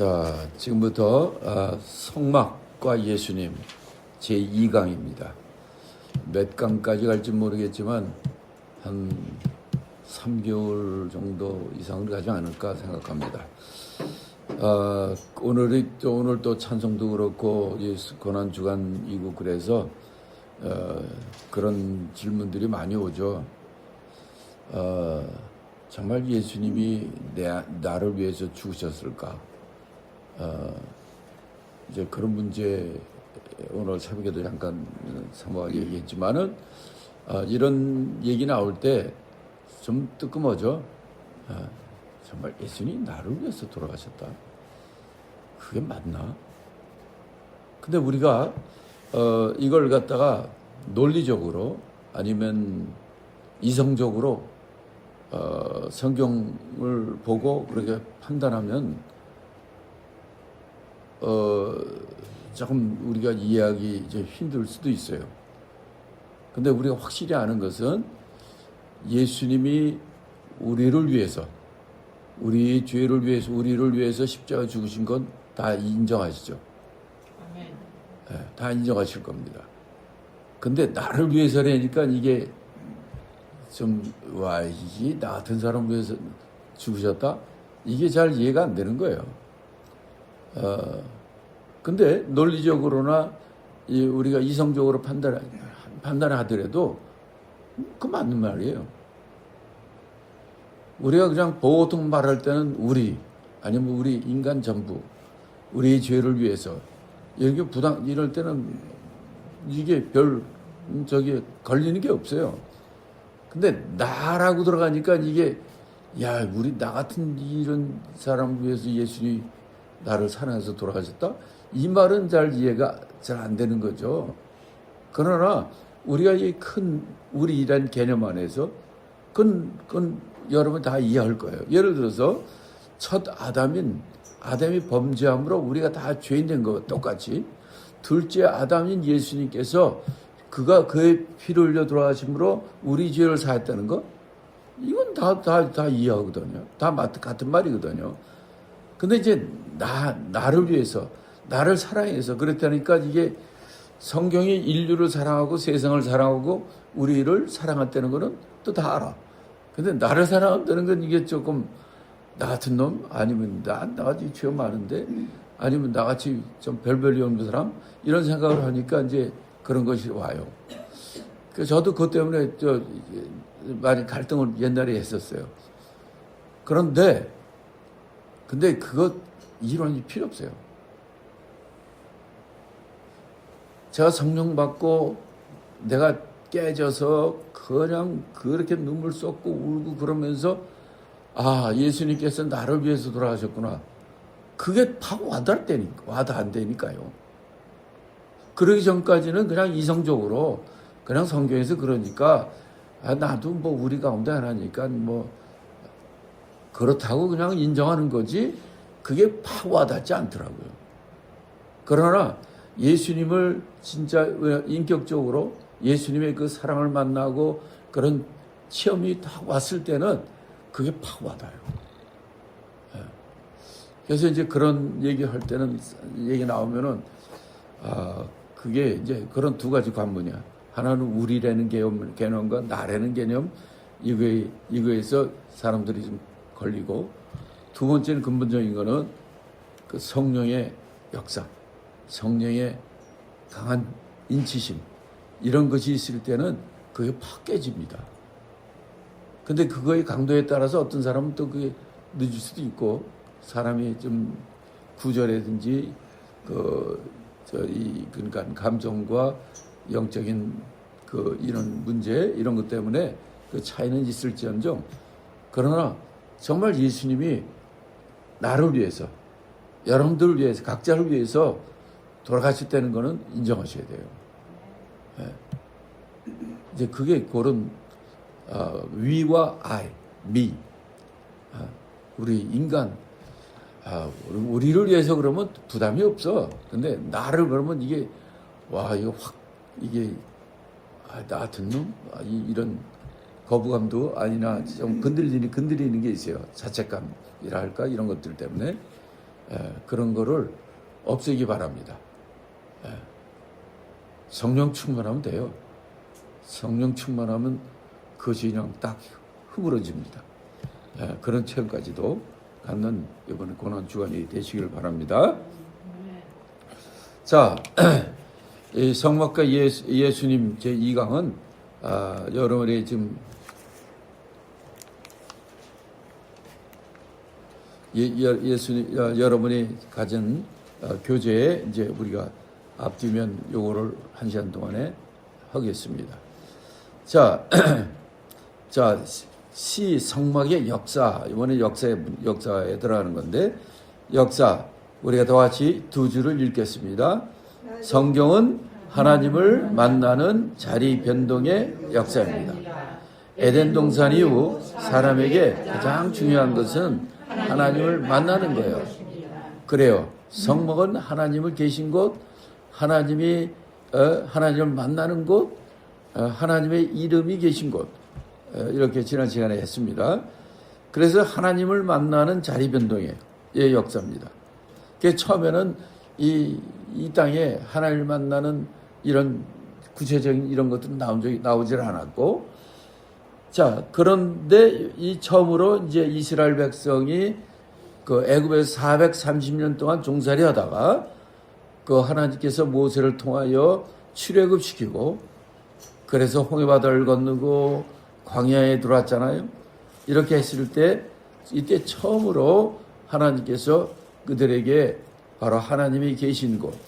자, 지금부터 성막과 예수님 제2강입니다. 몇 강까지 갈지 모르겠지만 한 3개월 정도 이상을 가지 않을까 생각합니다. 오늘 또 찬송도 그렇고 고난 주간이고 그래서 그런 질문들이 많이 오죠. 정말 예수님이 나를 위해서 죽으셨을까? 이제 그런 문제 오늘 새벽에도 잠깐 사모하게 얘기했지만은 이런 얘기 나올 때 좀 뜨끔하죠. 정말 예수님이 나를 위해서 돌아가셨다. 그게 맞나? 근데 우리가 이걸 갖다가 논리적으로 아니면 이성적으로 성경을 보고 그렇게 판단하면 조금 우리가 이해하기 이제 힘들 수도 있어요. 근데 우리가 확실히 아는 것은 예수님이 우리를 위해서, 우리 죄를 위해서, 우리를 위해서 십자가 죽으신 건 다 인정하시죠? 아멘. 네, 다 인정하실 겁니다. 근데 나를 위해서라니까 이게 좀, 이게 나 같은 사람 위해서 죽으셨다? 이게 잘 이해가 안 되는 거예요. 근데 논리적으로나 우리가 이성적으로 판단하더라도 그 맞는 말이에요. 우리가 그냥 보통 말할 때는 우리 아니면 우리 인간 전부 우리의 죄를 위해서 이렇게 이럴 때는 이게 걸리는 게 없어요. 근데 나라고 들어가니까 이게 우리 나 같은 이런 사람 위해서 예수님이 나를 사랑해서 돌아가셨다? 이 말은 잘 이해가 잘 안 되는 거죠. 그러나 우리가 이 큰 우리라는 개념 안에서 그건 여러분 다 이해할 거예요. 예를 들어서 첫 아담이 범죄함으로 우리가 다 죄인 된 거 똑같이 둘째 아담인 예수님께서 그가 그의 피를 흘려 돌아가심으로 우리 죄를 사했다는 거 이건 다 이해하거든요. 다 같은 말이거든요. 근데 이제 나를 위해서 나를 사랑해서 그랬다니까 이게 성경이 인류를 사랑하고 세상을 사랑하고 우리를 사랑한다는 거는 또 다 알아. 근데 나를 사랑한다는 건 이게 조금 나 같은 놈 아니면 나같이 죄 많은데 아니면 나같이 좀 별별이 없는 사람 이런 생각을 하니까 이제 그런 것이 와요. 그래서 저도 그것 때문에 많이 갈등을 옛날에 했었어요. 근데 그것 이론이 필요 없어요. 제가 성령 받고 내가 깨져서 그냥 그렇게 눈물 쏟고 울고 그러면서 예수님께서 나를 위해서 돌아가셨구나. 그게 팍 와닿는다니까요. 그러기 전까지는 그냥 이성적으로 그냥 성경에서 그러니까 나도 뭐 우리 가운데 하나니까 뭐 그렇다고 그냥 인정하는 거지 그게 팍 와닿지 않더라고요. 그러나 예수님을 진짜 인격적으로 예수님의 그 사랑을 만나고 그런 체험이 딱 왔을 때는 그게 팍 와닿아요. 그래서 이제 그런 얘기할 때는 얘기 나오면은 그게 이제 그런 두 가지 관문이야. 하나는 우리라는 개념과 나라는 개념 이거에서 사람들이 좀 걸리고 두 번째는 근본적인 거는 그 성령의 역사, 성령의 강한 인치심 이런 것이 있을 때는 그게 팍 깨집니다. 근데 그거의 강도에 따라서 어떤 사람은 또 그게 늦을 수도 있고 사람이 좀 구조라든지 그러니까 감정과 영적인 이런 문제 이런 것 때문에 그 차이는 있을지언정 그러나 정말 예수님이 나를 위해서 여러분들을 위해서 각자를 위해서 돌아가셨다는 거는 인정하셔야 돼요. 이제 그게 그런 위와 미 우리 인간 우리를 위해서 그러면 부담이 없어. 근데 나를 그러면 이게 이거 확 이게 나 같은 놈 이런 거부감도 아니나 좀 건드리는 게 있어요. 자책감이라 할까 이런 것들 때문에 그런 거를 없애기 바랍니다. 성령 충만하면 돼요. 성령 충만하면 그것이 그냥 딱 흐물어집니다. 그런 체험까지도 갖는 이번에 고난 주간이 되시길 바랍니다. 자, 이 성막과 예수님 제2강은 여러분이 지금 예수님 여러분이 가진 교재에 이제 우리가 앞뒤면 요거를 1시간 동안에 하겠습니다. 자, 자, 시 성막의 역사, 이번에 역사에 들어가는 건데, 역사, 우리가 다 같이 두 줄을 읽겠습니다. 성경은 하나님을 만나는 자리 변동의 역사입니다. 에덴 동산 이후 사람에게 가장 중요한 것은 하나님을 만나는 거예요. 그래요. 성막은 하나님을 계신 곳, 하나님을 만나는 곳, 하나님의 이름이 계신 곳, 이렇게 지난 시간에 했습니다. 그래서 하나님을 만나는 자리 변동의 역사입니다. 그 처음에는 이 땅에 하나님을 만나는 이런 구체적인 이런 것들은 나오질 않았고, 자, 그런데 이 처음으로 이제 이스라엘 백성이 그 애굽에서 430년 동안 종살이 하다가 그 하나님께서 모세를 통하여 출애굽시키고, 그래서 홍해바다를 건너고 광야에 들어왔잖아요. 이렇게 했을 때 이때 처음으로 하나님께서 그들에게 바로 하나님이 계신 곳,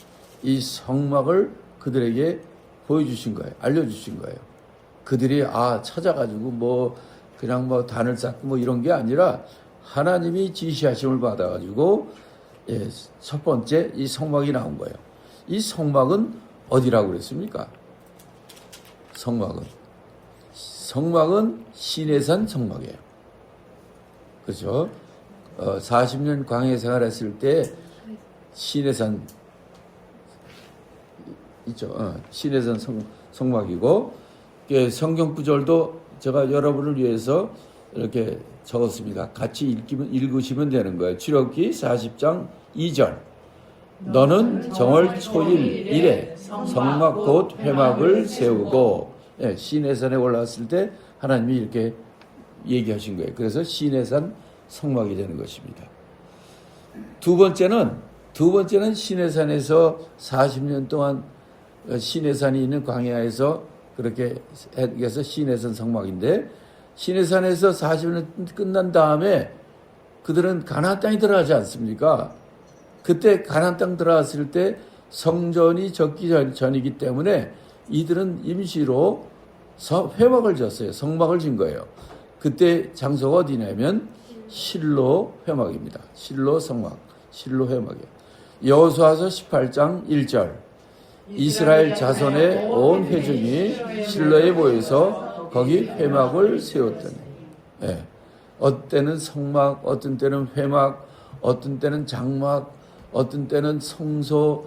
이 성막을 그들에게 보여주신 거예요. 알려주신 거예요. 그들이 찾아가지고 그냥 단을 쌓고 이런 게 아니라 하나님이 지시하심을 받아가지고 첫 번째 이 성막이 나온 거예요. 이 성막은 어디라고 그랬습니까? 성막은 시내산 성막이에요. 그렇죠? 40년 광야 생활했을 때 시내산 있죠. 시내산 성막이고, 성경 구절도 제가 여러분을 위해서 이렇게 적었습니다. 같이 읽으시면 되는 거예요. 출애굽기 40장 2절. 너는 정월 초일 이래 성막 곧 회막을 세우고, 시내산에 올라왔을 때 하나님이 이렇게 얘기하신 거예요. 그래서 시내산 성막이 되는 것입니다. 두 번째는 시내산에서 40년 동안 시내산이 있는 광야에서 그렇게 해서 시내산 성막인데, 시내산에서 40년 끝난 다음에 그들은 가나안 땅에 들어가지 않습니까? 그때 가나안 땅 들어갔을 때 성전이 적기 전이기 때문에 이들은 임시로 회막을 졌어요. 성막을 진 거예요. 그때 장소가 어디냐면 실로 회막입니다. 실로 성막, 실로 회막이에요. 여호수아서 18장 1절. 이스라엘 자손의 온 회중이 실로에 모여서 거기 회막을 세웠더니, 어떤 때는 성막, 어떤 때는 회막, 어떤 때는 장막, 어떤 때는 성소,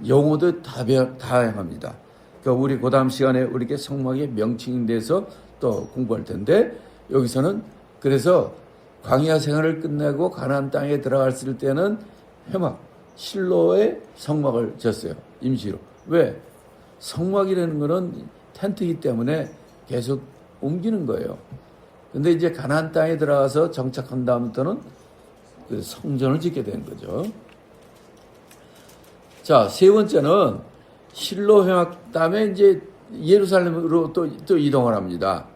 용어도 다양합니다. 그러니까 우리 그다음 시간에 우리게 성막의 명칭에 대해서 또 공부할 텐데, 여기서는 그래서 광야 생활을 끝내고 가나안 땅에 들어갔을 때는 회막, 실로의 성막을 졌어요. 임시로. 왜? 성막이라는 거는 텐트이기 때문에 계속 옮기는 거예요. 근데 이제 가나안 땅에 들어가서 정착한 다음부터는 그 성전을 짓게 되는 거죠. 자, 세 번째는 실로 회막 다음에 이제 예루살렘으로 또 이동을 합니다.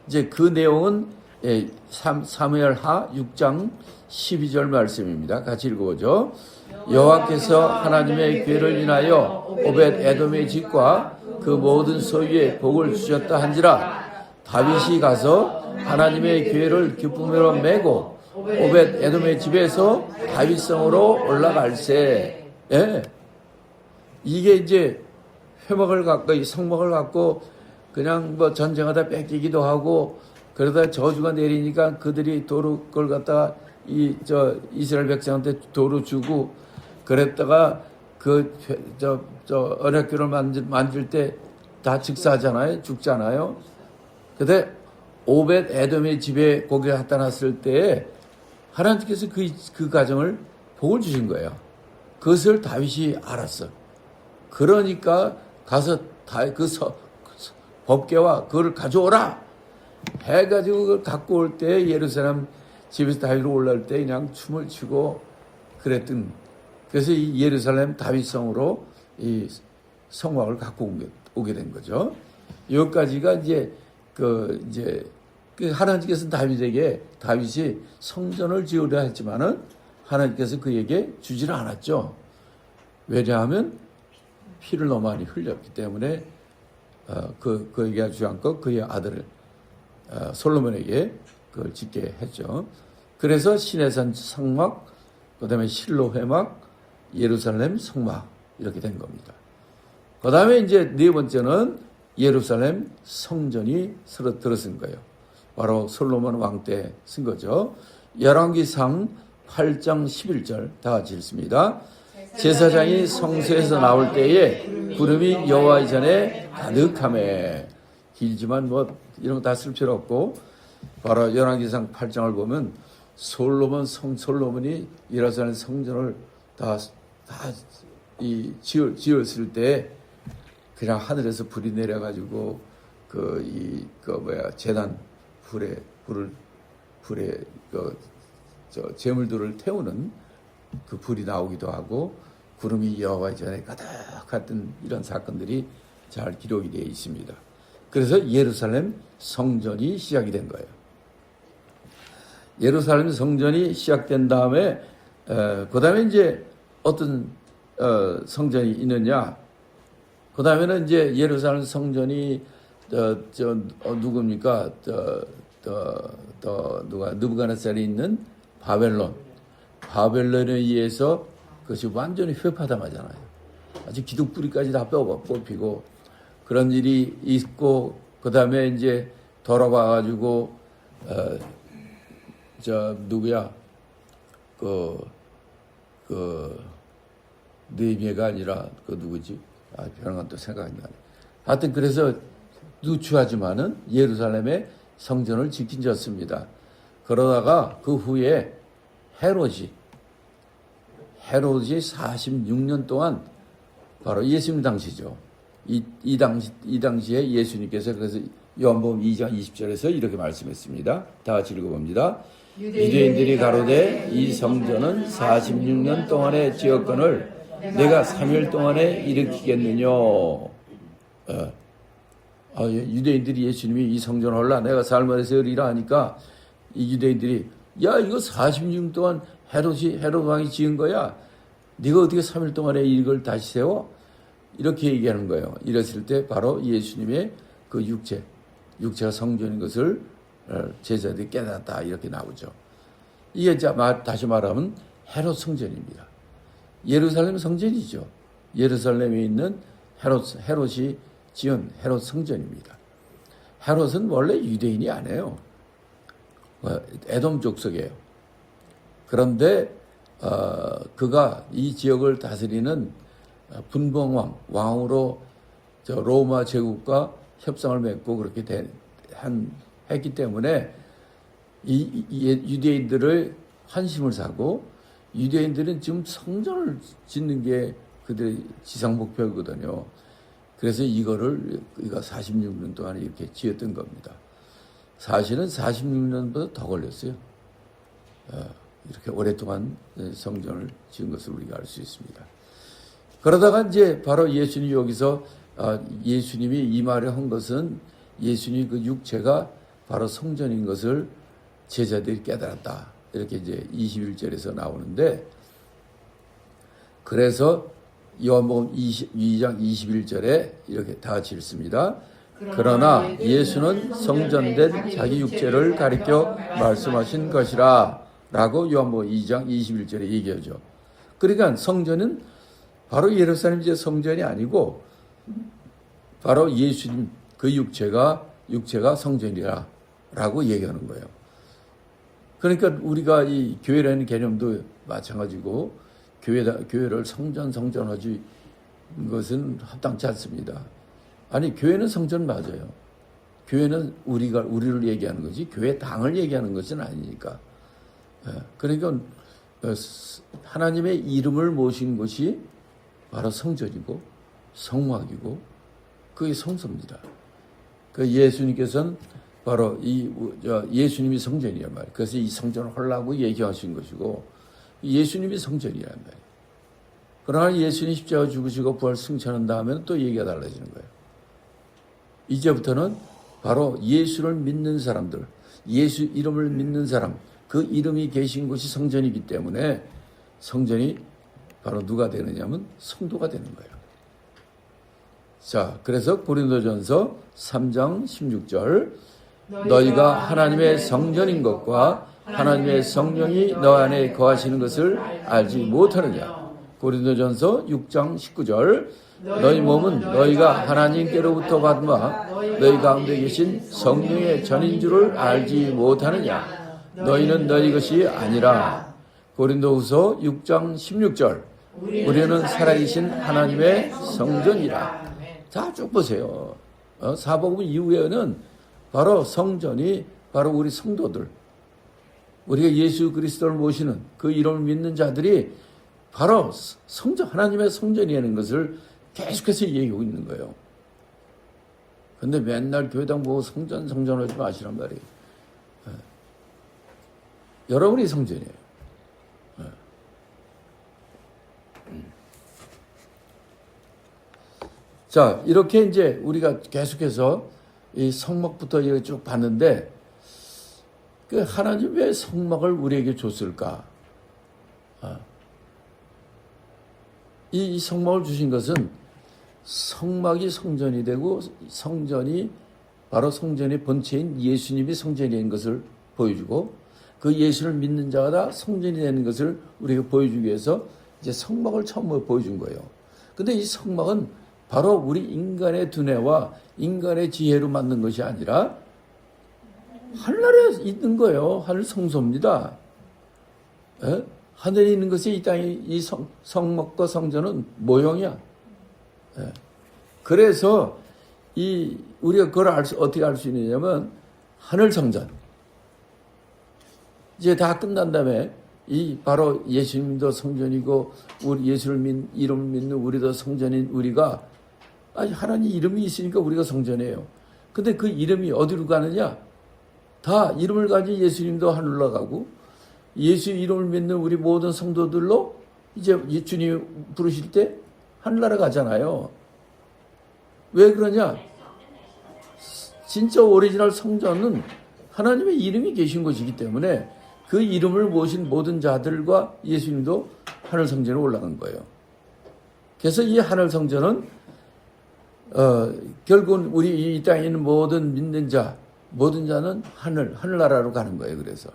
이제 그 내용은 사무엘하 6장 12절 말씀입니다. 같이 읽어보죠. 여호와께서 하나님의 교회를 인하여 오벳 에돔의 집과 그 모든 소유에 복을 주셨다 한지라. 다윗이 가서 하나님의 교회를 기쁨으로 메고 오벳 에돔의 집에서 다윗성으로 올라갈세. 이게 이제 회막을 갖고 이 성막을 갖고 그냥 전쟁하다 뺏기기도 하고, 그러다 저주가 내리니까 그들이 도로 그걸 갖다가 이스라엘 백성한테 도로 주고, 그랬다가 언약궤를 만질 때 다 즉사하잖아요. 죽잖아요. 근데 오벳 에돔의 집에 고기를 갖다 놨을 때 하나님께서 그 가정을 복을 주신 거예요. 그것을 다윗이 알았어. 그러니까 가서 법궤와 그걸 가져오라 해가지고 그걸 갖고 올 때 예루살렘 집에서 다윗으로 올라올 때 그냥 춤을 추고 그랬던. 그래서 이 예루살렘 다윗성으로 이 성막을 갖고 오게 된 거죠. 여기까지가 이제 하나님께서 다윗이 성전을 지으려 했지만은 하나님께서 그에게 주지를 않았죠. 왜냐하면 피를 너무 많이 흘렸기 때문에 그에게 주지 않고 그의 아들을 솔로몬에게 그걸 짓게 했죠. 그래서 시내산 성막, 그다음에 실로 회막, 예루살렘 성막 이렇게 된 겁니다. 그다음에 이제 네 번째는 예루살렘 성전이 들어선 거예요. 바로 솔로몬 왕 때 쓴 거죠. 열왕기상 8장 11절 다 같이 읽습니다. 제사장이 성소에서 나올 때에 구름이 여호와 전에 가득하매. 길지만 뭐 이런 거 다 쓸 필요 없고 바로 열왕기상 8장을 보면 솔로몬이 예루살렘 성전을 다 지었을 때 그냥 하늘에서 불이 내려가지고 제단 불에 제물들을 태우는 그 불이 나오기도 하고 구름이 여호와 전에 가득했던 이런 사건들이 잘 기록이 되어 있습니다. 그래서 예루살렘 성전이 시작이 된 거예요. 예루살렘 성전이 시작된 다음에 그 다음에 이제 어떤 성전이 있느냐? 그 다음에는 이제 예루살렘 성전이 누굽니까? 누가 느부갓네살이 있는 바벨론에 의해서 그것이 완전히 회파당하잖아요. 아주 기둥뿌리까지 다 뽑히고 그런 일이 있고 그 다음에 이제 돌아와가지고 누구야? 느헤미야가 아니라 누구지? 별건 또 생각이 나네. 하여튼 그래서 누추하지만은 예루살렘의 성전을 지킨 졌습니다. 그러다가 그 후에 헤롯이 46년 동안 바로 예수님 당시죠. 이 당시에 예수님께서 그래서 요한복음 2장 20절에서 이렇게 말씀했습니다. 다 같이 읽어봅니다. 유대인들이 가로되 이 성전은 46년 동안의 지었건을 내가 3일 동안에 일으키겠느냐. 유대인들이 예수님이 이 성전을 헐라 내가 삶을 세우리라 하니까 이 유대인들이 야 이거 46년 동안 헤롯 왕이 지은 거야. 네가 어떻게 3일 동안에 이걸 다시 세워? 이렇게 얘기하는 거예요. 이랬을 때 바로 예수님의 그 육체가 성전인 것을 제자들이 깨닫다 이렇게 나오죠. 이게 다시 말하면 헤롯 성전입니다. 예루살렘 성전이죠. 예루살렘에 있는 헤롯이 지은 헤롯 성전입니다. 헤롯은 원래 유대인이 아니에요. 에돔 족속이에요. 그런데 그가 이 지역을 다스리는 분봉왕으로 로마 제국과 협상을 맺고 그렇게 했기 때문에 이 유대인들의 환심을 사고 유대인들은 지금 성전을 짓는 게 그들의 지상 목표거든요. 그래서 이가 46년 동안 이렇게 지었던 겁니다. 사실은 46년보다 더 걸렸어요. 이렇게 오랫동안 성전을 지은 것을 우리가 알 수 있습니다. 그러다가 이제 바로 예수님이 여기서 예수님이 이 말을 한 것은 예수님 그 육체가 바로 성전인 것을 제자들이 깨달았다. 이렇게 이제 21절에서 나오는데 그래서 요한복음 22장 21절에 이렇게 다 같이 읽습니다. 그러나 예수는 성전된 자기 육체를 가리켜 말씀하신 것이라 라고 요한복음 2장 21절에 얘기하죠. 그러니까 성전은 바로 예루살렘 성전이 아니고 바로 예수님 그 육체가 성전이라 라고 얘기하는 거예요. 그러니까 우리가 이 교회라는 개념도 마찬가지고 교회를 성전하지 것은 합당치 않습니다. 아니 교회는 성전 맞아요. 교회는 우리를 얘기하는 거지 교회 당을 얘기하는 것은 아니니까. 그러니까 하나님의 이름을 모신 것이 바로 성전이고 성막이고 그게 성소입니다. 그 예수님께서는 바로 예수님이 성전이란 말이에요. 그래서 이 성전을 하려고 얘기하신 것이고 예수님이 성전이란 말이에요. 그러나 예수님 십자가 죽으시고 부활 승천한 다음에는 또 얘기가 달라지는 거예요. 이제부터는 바로 예수를 믿는 사람들, 예수 이름을 믿는 사람, 그 이름이 계신 곳이 성전이기 때문에 성전이 바로 누가 되느냐면 성도가 되는 거예요. 자, 그래서 고린도전서 3장 16절 너희가 하나님의 성전인 것과 하나님의 성령이 너 안에 거하시는 것을 알지 못하느냐. 고린도전서 6장 19절 너희 몸은 너희가 하나님께로부터 받은 바 너희 가운데 계신 성령의 전인 줄을 알지 못하느냐. 너희는 너희 것이 아니라. 고린도후서 6장 16절 우리는 살아계신 하나님의 성전이라. 자, 쭉 보세요. 사복음 이후에는 바로 성전이 바로 우리 성도들, 우리가 예수 그리스도를 모시는 그 이름을 믿는 자들이 바로 성전, 하나님의 성전이라는 것을 계속해서 얘기하고 있는 거예요. 근데 맨날 교회당 보고 성전 하지 마시란 말이에요. 여러분이 성전이에요. 자, 이렇게 이제 우리가 계속해서 이 성막부터 이렇게 쭉 봤는데, 그 하나님 왜 성막을 우리에게 줬을까? 이 성막을 주신 것은 성막이 성전이 되고 성전이 바로 성전의 본체인 예수님이 성전이 된 것을 보여주고 그 예수를 믿는 자가 다 성전이 되는 것을 우리가 보여주기 위해서 이제 성막을 처음 보여준 거예요. 근데 이 성막은 바로 우리 인간의 두뇌와 인간의 지혜로 만든 것이 아니라 하늘에 있는 거예요. 하늘 성소입니다. 에? 하늘에 있는 것이 이 땅에 이 성막과 성전은 모형이야. 에. 그래서 우리가 그걸 어떻게 알 수 있느냐면 하늘 성전. 이제 다 끝난 다음에 바로 예수님도 성전이고 우리 예수를 이름을 믿는 우리도 성전인 우리가 하나님 이름이 있으니까 우리가 성전이에요. 근데 그 이름이 어디로 가느냐? 다 이름을 가진 예수님도 하늘로 가고 예수 이름을 믿는 우리 모든 성도들로 이제 주님 부르실 때 하늘나라 가잖아요. 왜 그러냐? 진짜 오리지널 성전은 하나님의 이름이 계신 곳이기 때문에 그 이름을 모신 모든 자들과 예수님도 하늘 성전에 올라간 거예요. 그래서 이 하늘 성전은 결국은 우리 이 땅에 있는 모든 믿는 자, 모든 자는 하늘나라로 가는 거예요. 그래서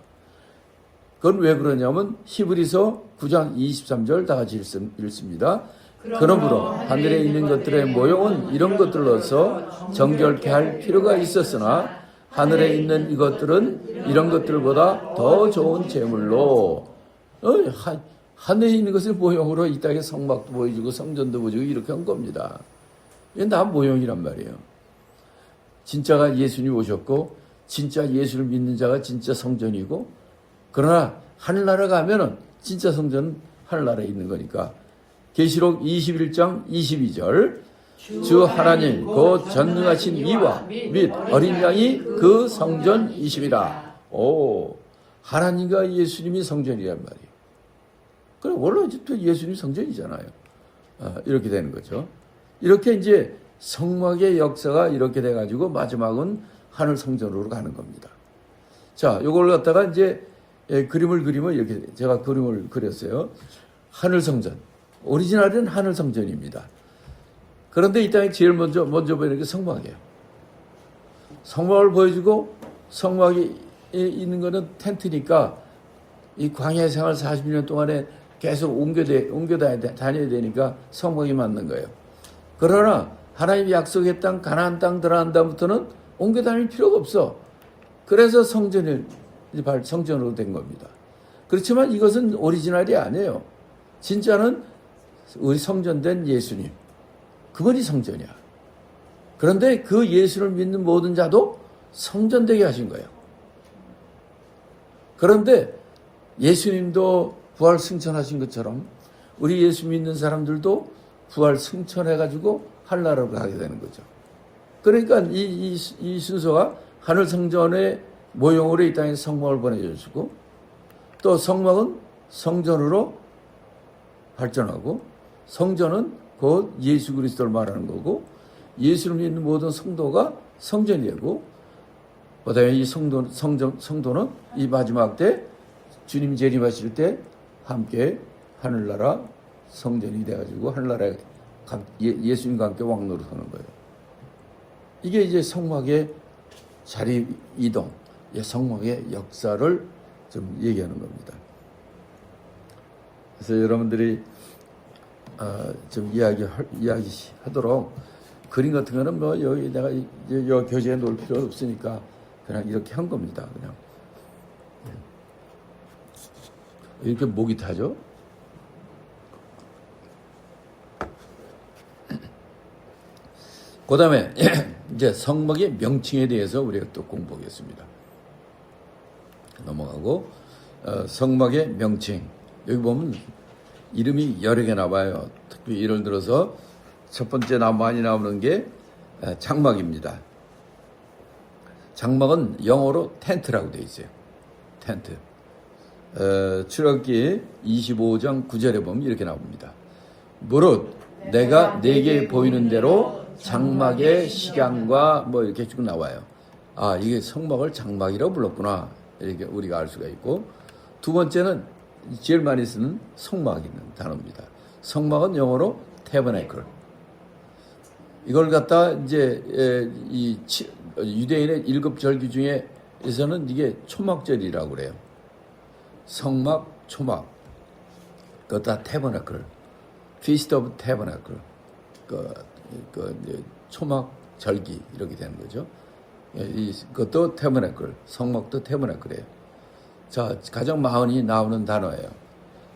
그건 왜 그러냐면 히브리서 9장 23절 다 같이 읽습니다. 그러므로 하늘에 있는 것들의 모형은 이런 것들로서 정결케 할 필요가 있었으나 하늘에 있는 이것들은 이런 것들보다 더 좋은 제물로 하늘에 있는 것을 모형으로 이 땅에 성막도 보여주고 성전도 보여주고 이렇게 한 겁니다. 이건 다 모형이란 말이에요. 진짜가 예수님이 오셨고 진짜 예수를 믿는 자가 진짜 성전이고 그러나 하늘나라 가면은 진짜 성전은 하늘나라에 있는 거니까 계시록 21장 22절 주 하나님 곧 전능하신 이와 및 어린 양이 그 성전이심이라. 하나님과 예수님이 성전이란 말이에요. 그럼 원래 또 예수님이 성전이잖아요. 이렇게 되는 거죠. 이렇게 이제 성막의 역사가 이렇게 돼가지고 마지막은 하늘 성전으로 가는 겁니다. 자, 요걸 갖다가 이제 그림을 그리면 이렇게 제가 그림을 그렸어요. 하늘 성전. 오리지널은 하늘 성전입니다. 그런데 이 땅에 제일 먼저 보이는 게 성막이에요. 성막을 보여주고 성막이 있는 거는 텐트니까 이 광야 생활 40년 동안에 계속 다녀야 되니까 성막이 맞는 거예요. 그러나 하나님이 약속의 땅 가나안 땅 들어간 다음부터는 옮겨 다닐 필요가 없어. 그래서 성전으로 된 겁니다. 그렇지만 이것은 오리지널이 아니에요. 진짜는 우리 성전된 예수님. 그분이 성전이야. 그런데 그 예수를 믿는 모든 자도 성전되게 하신 거예요. 그런데 예수님도 부활 승천하신 것처럼 우리 예수 믿는 사람들도 부활 승천해가지고 하늘나라로 가게 되는 거죠. 그러니까 이 순서가 하늘 성전의 모형으로 이 땅에 성막을 보내주시고 또 성막은 성전으로 발전하고 성전은 곧 예수 그리스도를 말하는 거고 예수를 믿는 모든 성도가 성전이 되고 그다음에 이 성도는 이 마지막 때 주님 재림하실 때 함께 하늘나라 성전이 돼가지고 하늘나라에 예수님과 함께 왕노릇하는 거예요. 이게 이제 성막의 자리 이동, 성막의 역사를 좀 얘기하는 겁니다. 그래서 여러분들이 좀 이야기하도록 그림 같은 거는 뭐 여기 내가 여 교재에 놓을 필요 없으니까 그냥 이렇게 한 겁니다. 그냥 이렇게 목이 타죠. 그 다음에 이제 성막의 명칭에 대해서 우리가 또 공부하겠습니다. 넘어가고 성막의 명칭 여기 보면 이름이 여러 개 나와요. 특히 예를 들어서 첫 번째 많이 나오는 게 장막입니다. 장막은 영어로 텐트라고 되어 있어요. 텐트. 출애굽기 25장 9절에 보면 이렇게 나옵니다. 무릇 내가 내게 보이는 대로 장막의 식양과 뭐 이렇게 쭉 나와요. 아, 이게 성막을 장막이라고 불렀구나. 이렇게 우리가 알 수가 있고 두 번째는 제일 많이 쓰는 성막 있는 단어입니다. 성막은 영어로 tabernacle. 이걸 갖다 이제 이 유대인의 7절기 중에서는 이게 초막절이라고 그래요. 성막, 초막. 그거 다 tabernacle. Feast of Tabernacle. 초막 절기 이렇게 되는 거죠. 그것도 tabernacle. 성막도 tabernacle예요. 자, 가장 많이 나오는 단어예요.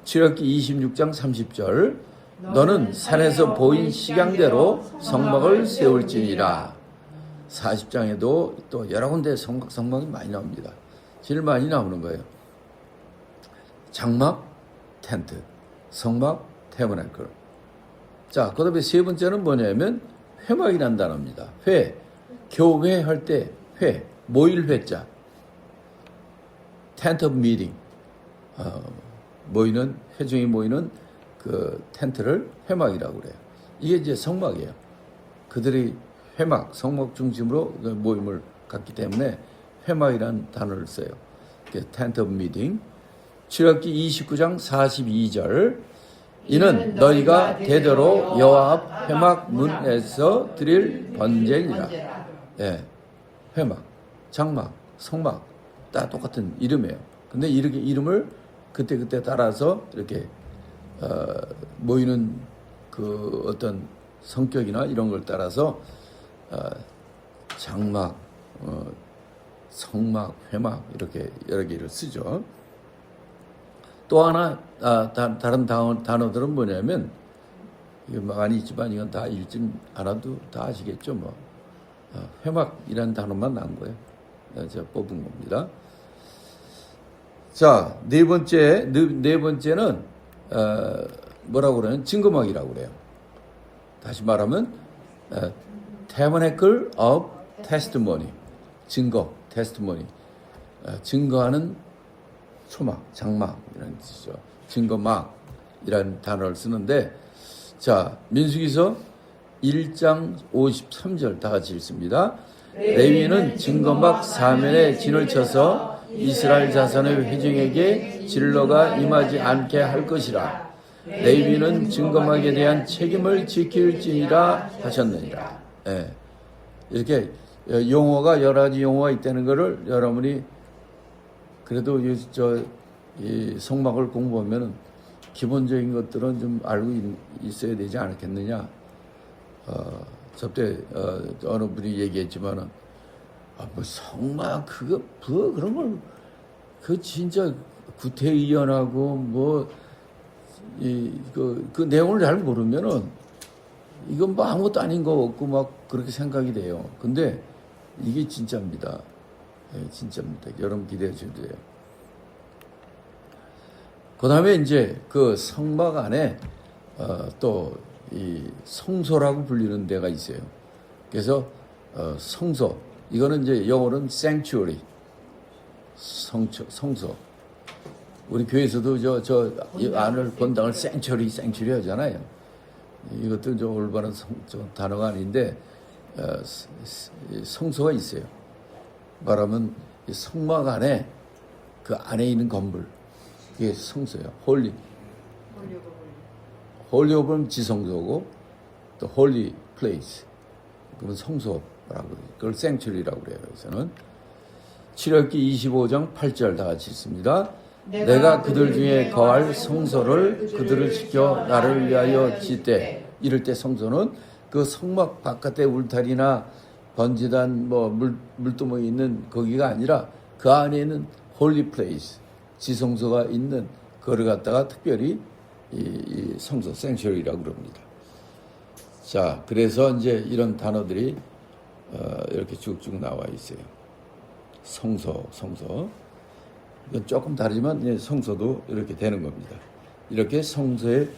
출애굽기 26장 30절. 너는 산에서 보인 식양대로 성막을 세울지니라. 40장에도 또 여러 군데 성막이 많이 나옵니다. 제일 많이 나오는 거예요. 장막, 텐트, 성막, 태버나클. 자, 그 다음에 세 번째는 뭐냐면 회막이라는 단어입니다. 회, 교회 할 때 회, 모일 회자. 텐트 오브 미팅. 모이는, 회중이 모이는 그 텐트를 회막이라고 그래요. 이게 이제 성막이에요. 그들이 회막, 성막 중심으로 모임을 갖기 때문에 회막이라는 단어를 써요. 텐트 오브 미팅. 출애굽기 29장 42절. 이는 너희가 대대로 여호와 앞 회막 문에서 드릴 번제니라. 예, 회막, 장막, 성막 다 똑같은 이름이에요. 근데 이렇게 이름을 그때 따라서 이렇게 모이는 그 어떤 성격이나 이런 걸 따라서 장막, 성막, 회막 이렇게 여러 개를 쓰죠. 또 하나 다른 단어들은 뭐냐면 이게 많이 있지만 이건 다 읽지 않아도 다 아시겠죠. 뭐 회막이라는 단어만 나온 거예요. 제가 뽑은 겁니다. 자, 네 번째는 뭐라고 그러냐면 증거막이라고 그래요. 다시 말하면 Tabernacle of Testimony, 증거, testimony, 증거하는 초막, 장막이라는 뜻이죠. 증거막이라는 단어를 쓰는데, 자, 민수기서 1장 53절 다 같이 읽습니다. 레위인은 증거막 사면에 진을 쳐서 이스라엘 자손의 회중에게 진로가 임하지 않게 할 것이라. 레위인은 증거막에 대한 책임을 지킬지니라 하셨느니라. 예. 이렇게 용어가 여러 가지 용어가 있다는 것을 여러분이 그래도 이 성막을 공부하면은 기본적인 것들은 좀 알고 있어야 되지 않겠느냐. 저때 어느 분이 얘기했지만은 뭐 성막 그런 걸 그 진짜 구태의연하고 뭐 그 내용을 잘 모르면은 이건 뭐 아무것도 아닌 거 없고 막 그렇게 생각이 돼요. 근데 이게 진짜입니다. 예, 진짜입니다. 여러분 기대해 주셔도 돼요. 그 다음에 이제 그 성막 안에 또 이 성소라고 불리는 데가 있어요. 그래서 성소, 이거는 이제 영어로는 sanctuary, 성소. 우리 교회에서도 저 안을 본당을 sanctuary 하잖아요. 이것도 좀 올바른 단어가 아닌데 성소가 있어요. 말하면 성막 안에 그 안에 있는 건물, 그게 성소예요. 홀리 오브는 지성소고 또 홀리 플레이스, 그건 성소라고 그래요. 그걸 sanctuary라고 그래요. 그래서는 출애굽기 25장 8절 다 같이 읽습니다. 내가 그들 중에 거할 성소를 그들을 시켜 나를 위하여 짓되. 이럴 때 성소는 그 성막 바깥에 울타리나 번제단 물두멍이 있는 거기가 아니라 그 안에 있는 홀리 플레이스, 지성소가 있는 거를 갖다가 특별히 이 성소 생츄어리라고 그럽니다. 자, 그래서 이제 이런 단어들이 이렇게 쭉쭉 나와 있어요. 성소. 이건 조금 다르지만 성소도 이렇게 되는 겁니다. 이렇게 성소의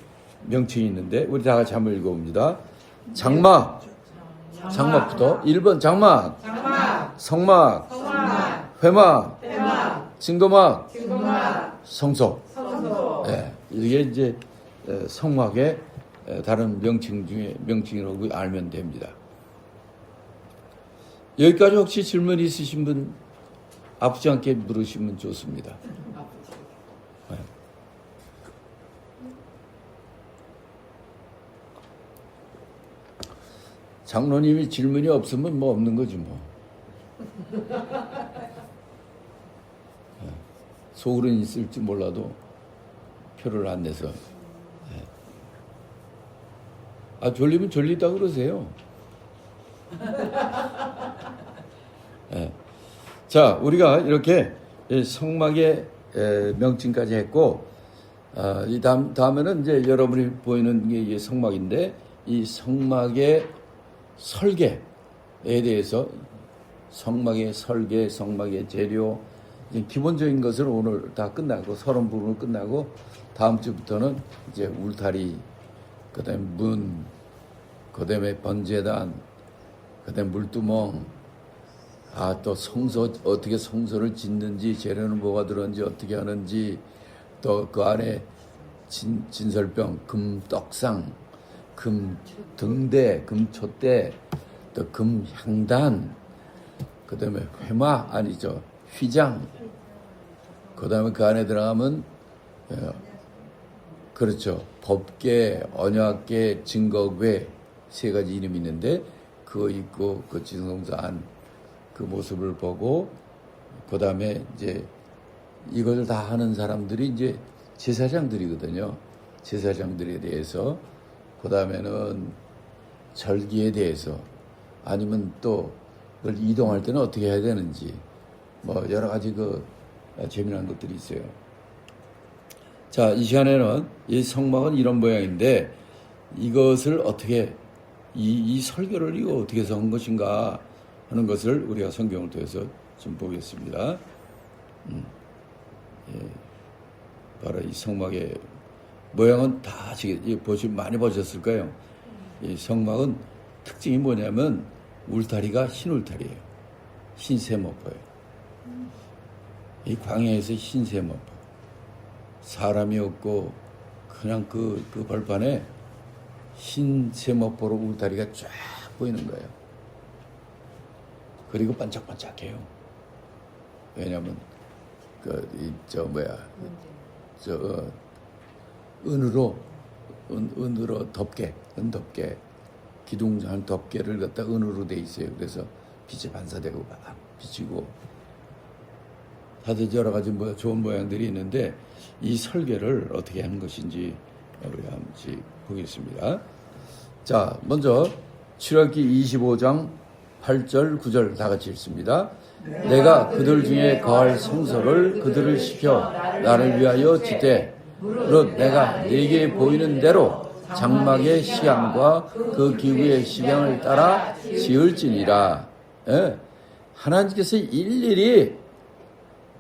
명칭이 있는데 우리 다 같이 한번 읽어봅니다. 장막부터 1번 장막, 성막, 회막, 증거막, 성소. 네, 이게 이제 성막의 다른 명칭 중에 명칭이라고 알면 됩니다. 여기까지 혹시 질문 있으신 분, 아프지 않게 물으시면 좋습니다. 네. 장로님이 질문이 없으면 뭐 없는 거지 뭐. 속으로는 있을지 몰라도 표를 안 내서. 아, 졸리면 졸리다 그러세요. 네. 자, 우리가 이렇게 성막의 명칭까지 했고, 이 다음에는 이제 여러분이 보이는 게 성막인데, 이 성막의 설계에 대해서 성막의 설계, 성막의 재료, 기본적인 것은 오늘 다 끝나고 서론 부분은 끝나고 다음 주부터는 이제 울타리, 그다음에 문, 그다음에 번제단, 그다음에 물두멍, 또 성소, 어떻게 성소를 짓는지, 재료는 뭐가 들었는지, 어떻게 하는지, 또 그 안에 진설병, 금 떡상, 금 등대, 금 촛대, 또 금 향단, 그 다음에 휘장, 그 다음에 그 안에 들어가면, 그렇죠. 법궤, 언약궤, 증거궤, 세 가지 이름이 있는데, 그거 있고, 그 지성소 안, 그 모습을 보고, 그 다음에 이제 이걸 다 하는 사람들이 이제 제사장들이거든요. 제사장들에 대해서, 그 다음에는 절기에 대해서, 아니면 또 그걸 이동할 때는 어떻게 해야 되는지, 뭐 여러 가지 재미난 것들이 있어요. 자, 이 시간에는 이 성막은 이런 모양인데 이것을 어떻게 이 설교를 이거 어떻게 해서 한 것인가 하는 것을 우리가 성경을 통해서 좀 보겠습니다. 바로 이 성막의 모양은 다 많이 보셨을 거예요. 이 성막은 특징이 뭐냐면 울타리가 흰 울타리예요. 흰세모포예요. 이 광야에서 흰세모포. 사람이 없고 그냥 그 벌판에 흰세모포로 울타리가 쫙 보이는 거예요. 그리고 반짝반짝해요. 왜냐면 은으로 덮개, 은덮개, 기둥장 덮개를 갖다 은으로 돼 있어요. 그래서 빛이 반사되고 막 비치고 다들 여러 가지 좋은 모양들이 있는데 이 설계를 어떻게 하는 것인지 우리가 한번 보겠습니다. 자, 먼저 출애굽기 25장 8절 9절 다 같이 읽습니다. 내가 그들 중에 거할 성소를 그들을 시켜 나를 위하여 짓되 무릇 내가 네게 보이는 대로 장막의 식양과 그 기구의 식양을 따라 지을지니라. 하나님께서 일일이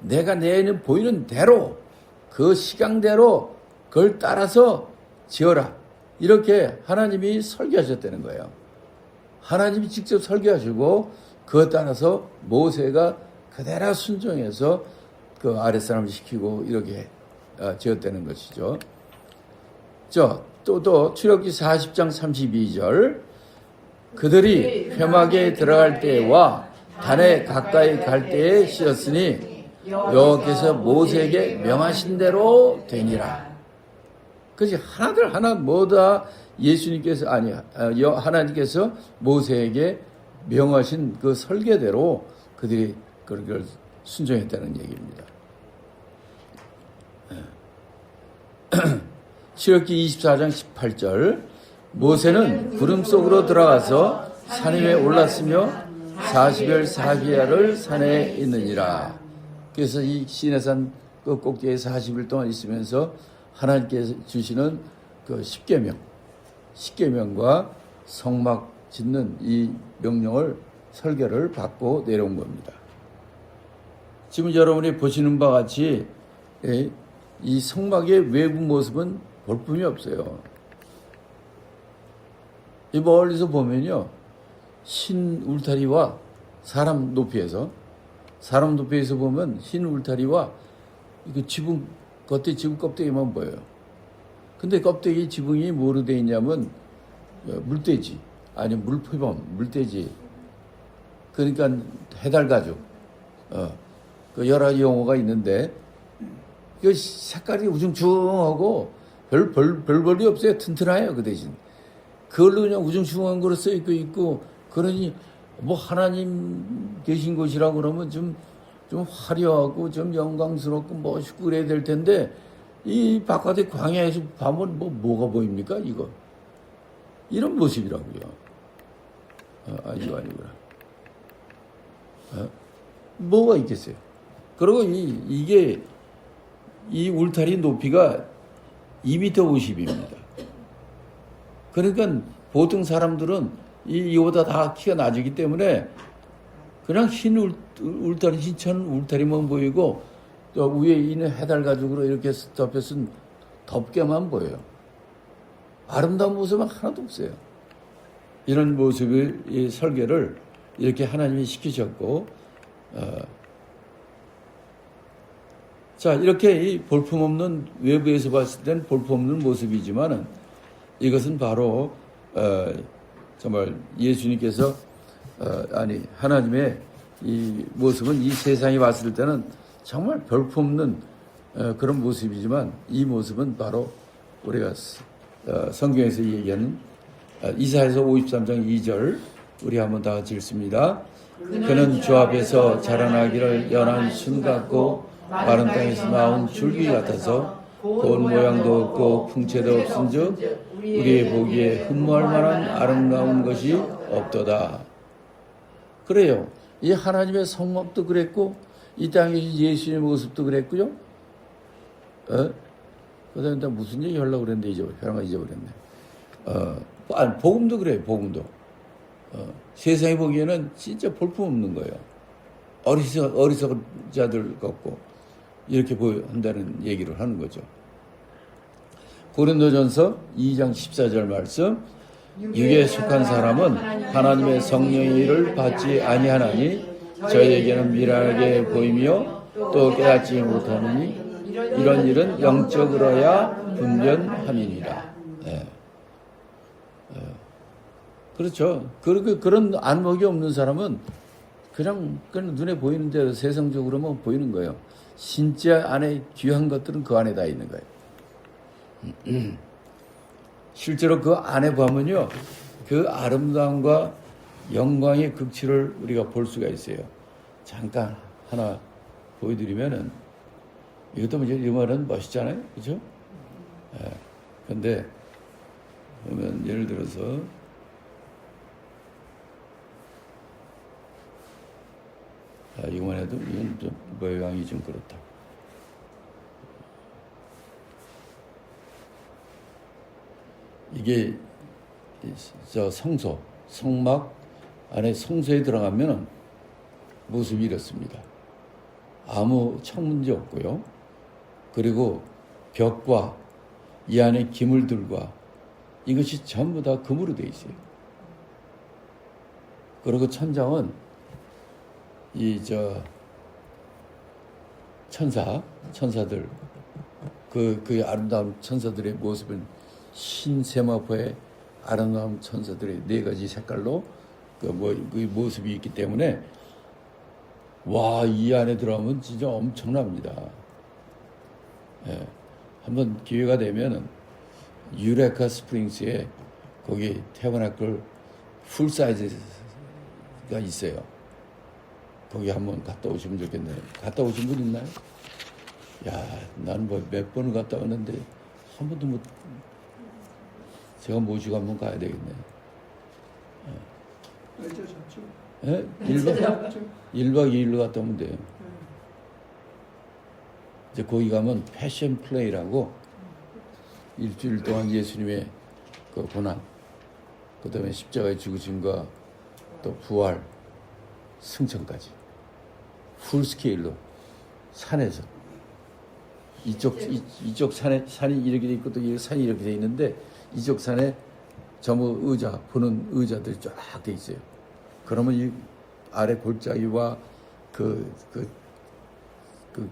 내가 내는 보이는 대로 그 시간대로 그걸 따라서 지어라. 이렇게 하나님이 설계하셨다는 거예요. 하나님이 직접 설계하시고 그것 따라서 모세가 그대로 순종해서 그 아랫사람을 시키고 이렇게 지었다는 것이죠. 또 출애굽기 40장 32절 그들이 회막에 들어갈 때와 단에 가까이 갈 때에 씌었으니 여호와께서 모세에게 명하신 대로 되니라. 그것이 하나들 하나 뭐다 예수님께서 하나님께서 모세에게 명하신 그 설계대로 그들이 그걸 순종했다는 얘기입니다. 출애굽기 24장 18절 모세는 구름 속으로 들어가서 산 위에 올랐으며 40일 4개월을 산에 있느니라. 그래서 이 시내산 그 꼭대기에 40일 동안 있으면서 하나님께서 주시는 그 십계명과 성막 짓는 이 명령을 설계를 받고 내려온 겁니다. 지금 여러분이 보시는 바와 같이 이 성막의 외부 모습은 볼품이 없어요. 이 멀리서 보면요, 흰 울타리와 사람 높이에서 보면 흰 울타리와 그 지붕 겉에 지붕 껍데기만 보여요. 근데 껍데기 지붕이 뭐로 되어 있냐면 물돼지 아니면 물표범 물돼지, 그러니까 해달가죽, 그 여러 가지 용어가 있는데 그 색깔이 우중충하고 별볼이 없어요. 튼튼해요. 그 대신 그걸로 그냥 우중충한 거로 써 있고 그러니 뭐 하나님 계신 곳이라 그러면 좀 화려하고 좀 영광스럽고 멋있고 그래야 될 텐데 이 바깥에 광야에서 보면 뭐가 보입니까? 이런 모습이라고요. 이거 아니구나. 뭐가 있겠어요? 그리고 이게 이 울타리 높이가 2m 50입니다. 그러니까 보통 사람들은 이거보다 다 키가 낮기 때문에 그냥 흰 울타리, 흰천 울타리만 보이고 또 위에 있는 해달 가죽으로 이렇게 덮여쓴 덮개만 보여요. 아름다운 모습은 하나도 없어요. 이런 모습의 이 설계를 이렇게 하나님이 시키셨고, 자, 이렇게 이 볼품없는, 외부에서 봤을 땐 볼품없는 모습이지만은 이것은 바로 정말 예수님께서 하나님의 이 모습은 이 세상에 왔을 때는 정말 볼품없는 그런 모습이지만 이 모습은 바로 우리가 성경에서 얘기하는 이사야서 53장 2절 우리 한번 다 같이 읽습니다. 그는 주 앞에서 자라나기를 연한 순 같고 마른 땅에서 나온 줄기 같아서 본 모양도 없고 풍채도 없은즉 우리의 보기에 흠모할 만한 아름다운 것이 없도다. 그래요. 이 하나님의 성막도 그랬고 이 땅에 예수님의 모습도 그랬고요. 그다음에 무슨 얘기 하려고 그랬는데 잊어버렸네. 복음도 그래요. 복음도. 세상이 보기에는 진짜 볼품없는 거예요. 어리석은 자들 같고 이렇게 한다는 얘기를 하는 거죠. 고린도전서 2장 14절 말씀, 육에 속한 사람은 하나님의 성령의 일을 받지 아니하나니 저희에게는 미련하게 보이며 또 깨닫지 못하느니 이런 일은 영적으로야 분별함이니라. 그렇죠. 그런 안목이 없는 사람은 그냥 눈에 보이는 대로 세상적으로만 보이는 거예요. 진짜 안에 귀한 것들은 그 안에 다 있는 거예요. 실제로 그 안에 보면요, 그 아름다움과 영광의 극치를 우리가 볼 수가 있어요. 잠깐 하나 보여드리면은 이것도 이 말은 멋있잖아요, 그렇죠? 근데 보면 예를 들어서 이것만 해도 이건 좀 모양이 좀 그렇다. 이게 저 성막 안에 성소에 들어가면 모습이 이렇습니다. 아무 창문도 없고요. 그리고 벽과 이 안에 기물들과 이것이 전부 다 금으로 되어 있어요. 그리고 천장은 천사들 그 아름다운 천사들의 모습은 흰 세마포의 아름다운 천사들의 네 가지 색깔로 그 모습이 있기 때문에 와, 이 안에 들어가면 진짜 엄청납니다. 예, 한번 기회가 되면은 유레카 스프링스에 거기 태버나클 풀 사이즈가 있어요. 거기 한번 갔다 오시면 좋겠네요. 갔다 오신 분 있나요? 야, 나는 뭐 몇 번을 갔다 왔는데 한 번도 못. 제가 모시고 한번 가야 되겠네. 날짜 잡죠. 예? 1박 2일로 갔다 오면 돼요. 이제 거기 가면 패션 플레이라고 일주일 동안 예수님의 그 고난, 그 다음에 십자가의 죽으심과 또 부활, 승천까지 풀 스케일로 산에서 이쪽 산이 이렇게 돼 있고 또 이 산이 이렇게 돼 있는데 이쪽 산에 전부 의자 보는 의자들이 쫙 돼 있어요. 그러면 이 아래 골짜기와 그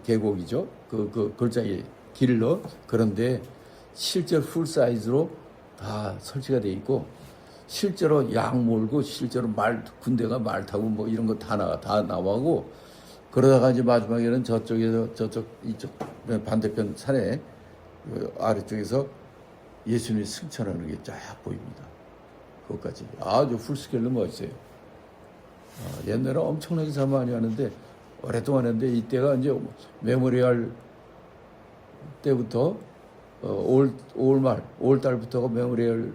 계곡이죠. 그 골짜기 길로 그런데 실제로 풀 사이즈로 다 설치가 돼 있고 실제로 양 몰고 실제로 군대가 말 타고 뭐 이런 거 다 나와고 그러다가 이제 마지막에는 이쪽 반대편 산에 그 아래쪽에서 예수님이 승천하는 게 쫙 보입니다. 그것까지 아주 풀스케일로 멋있어요. 옛날에 엄청나게 사람 많이 하는데 오랫동안 했는데 이때가 이제 메모리얼 때부터 5월 달부터가 메모리얼이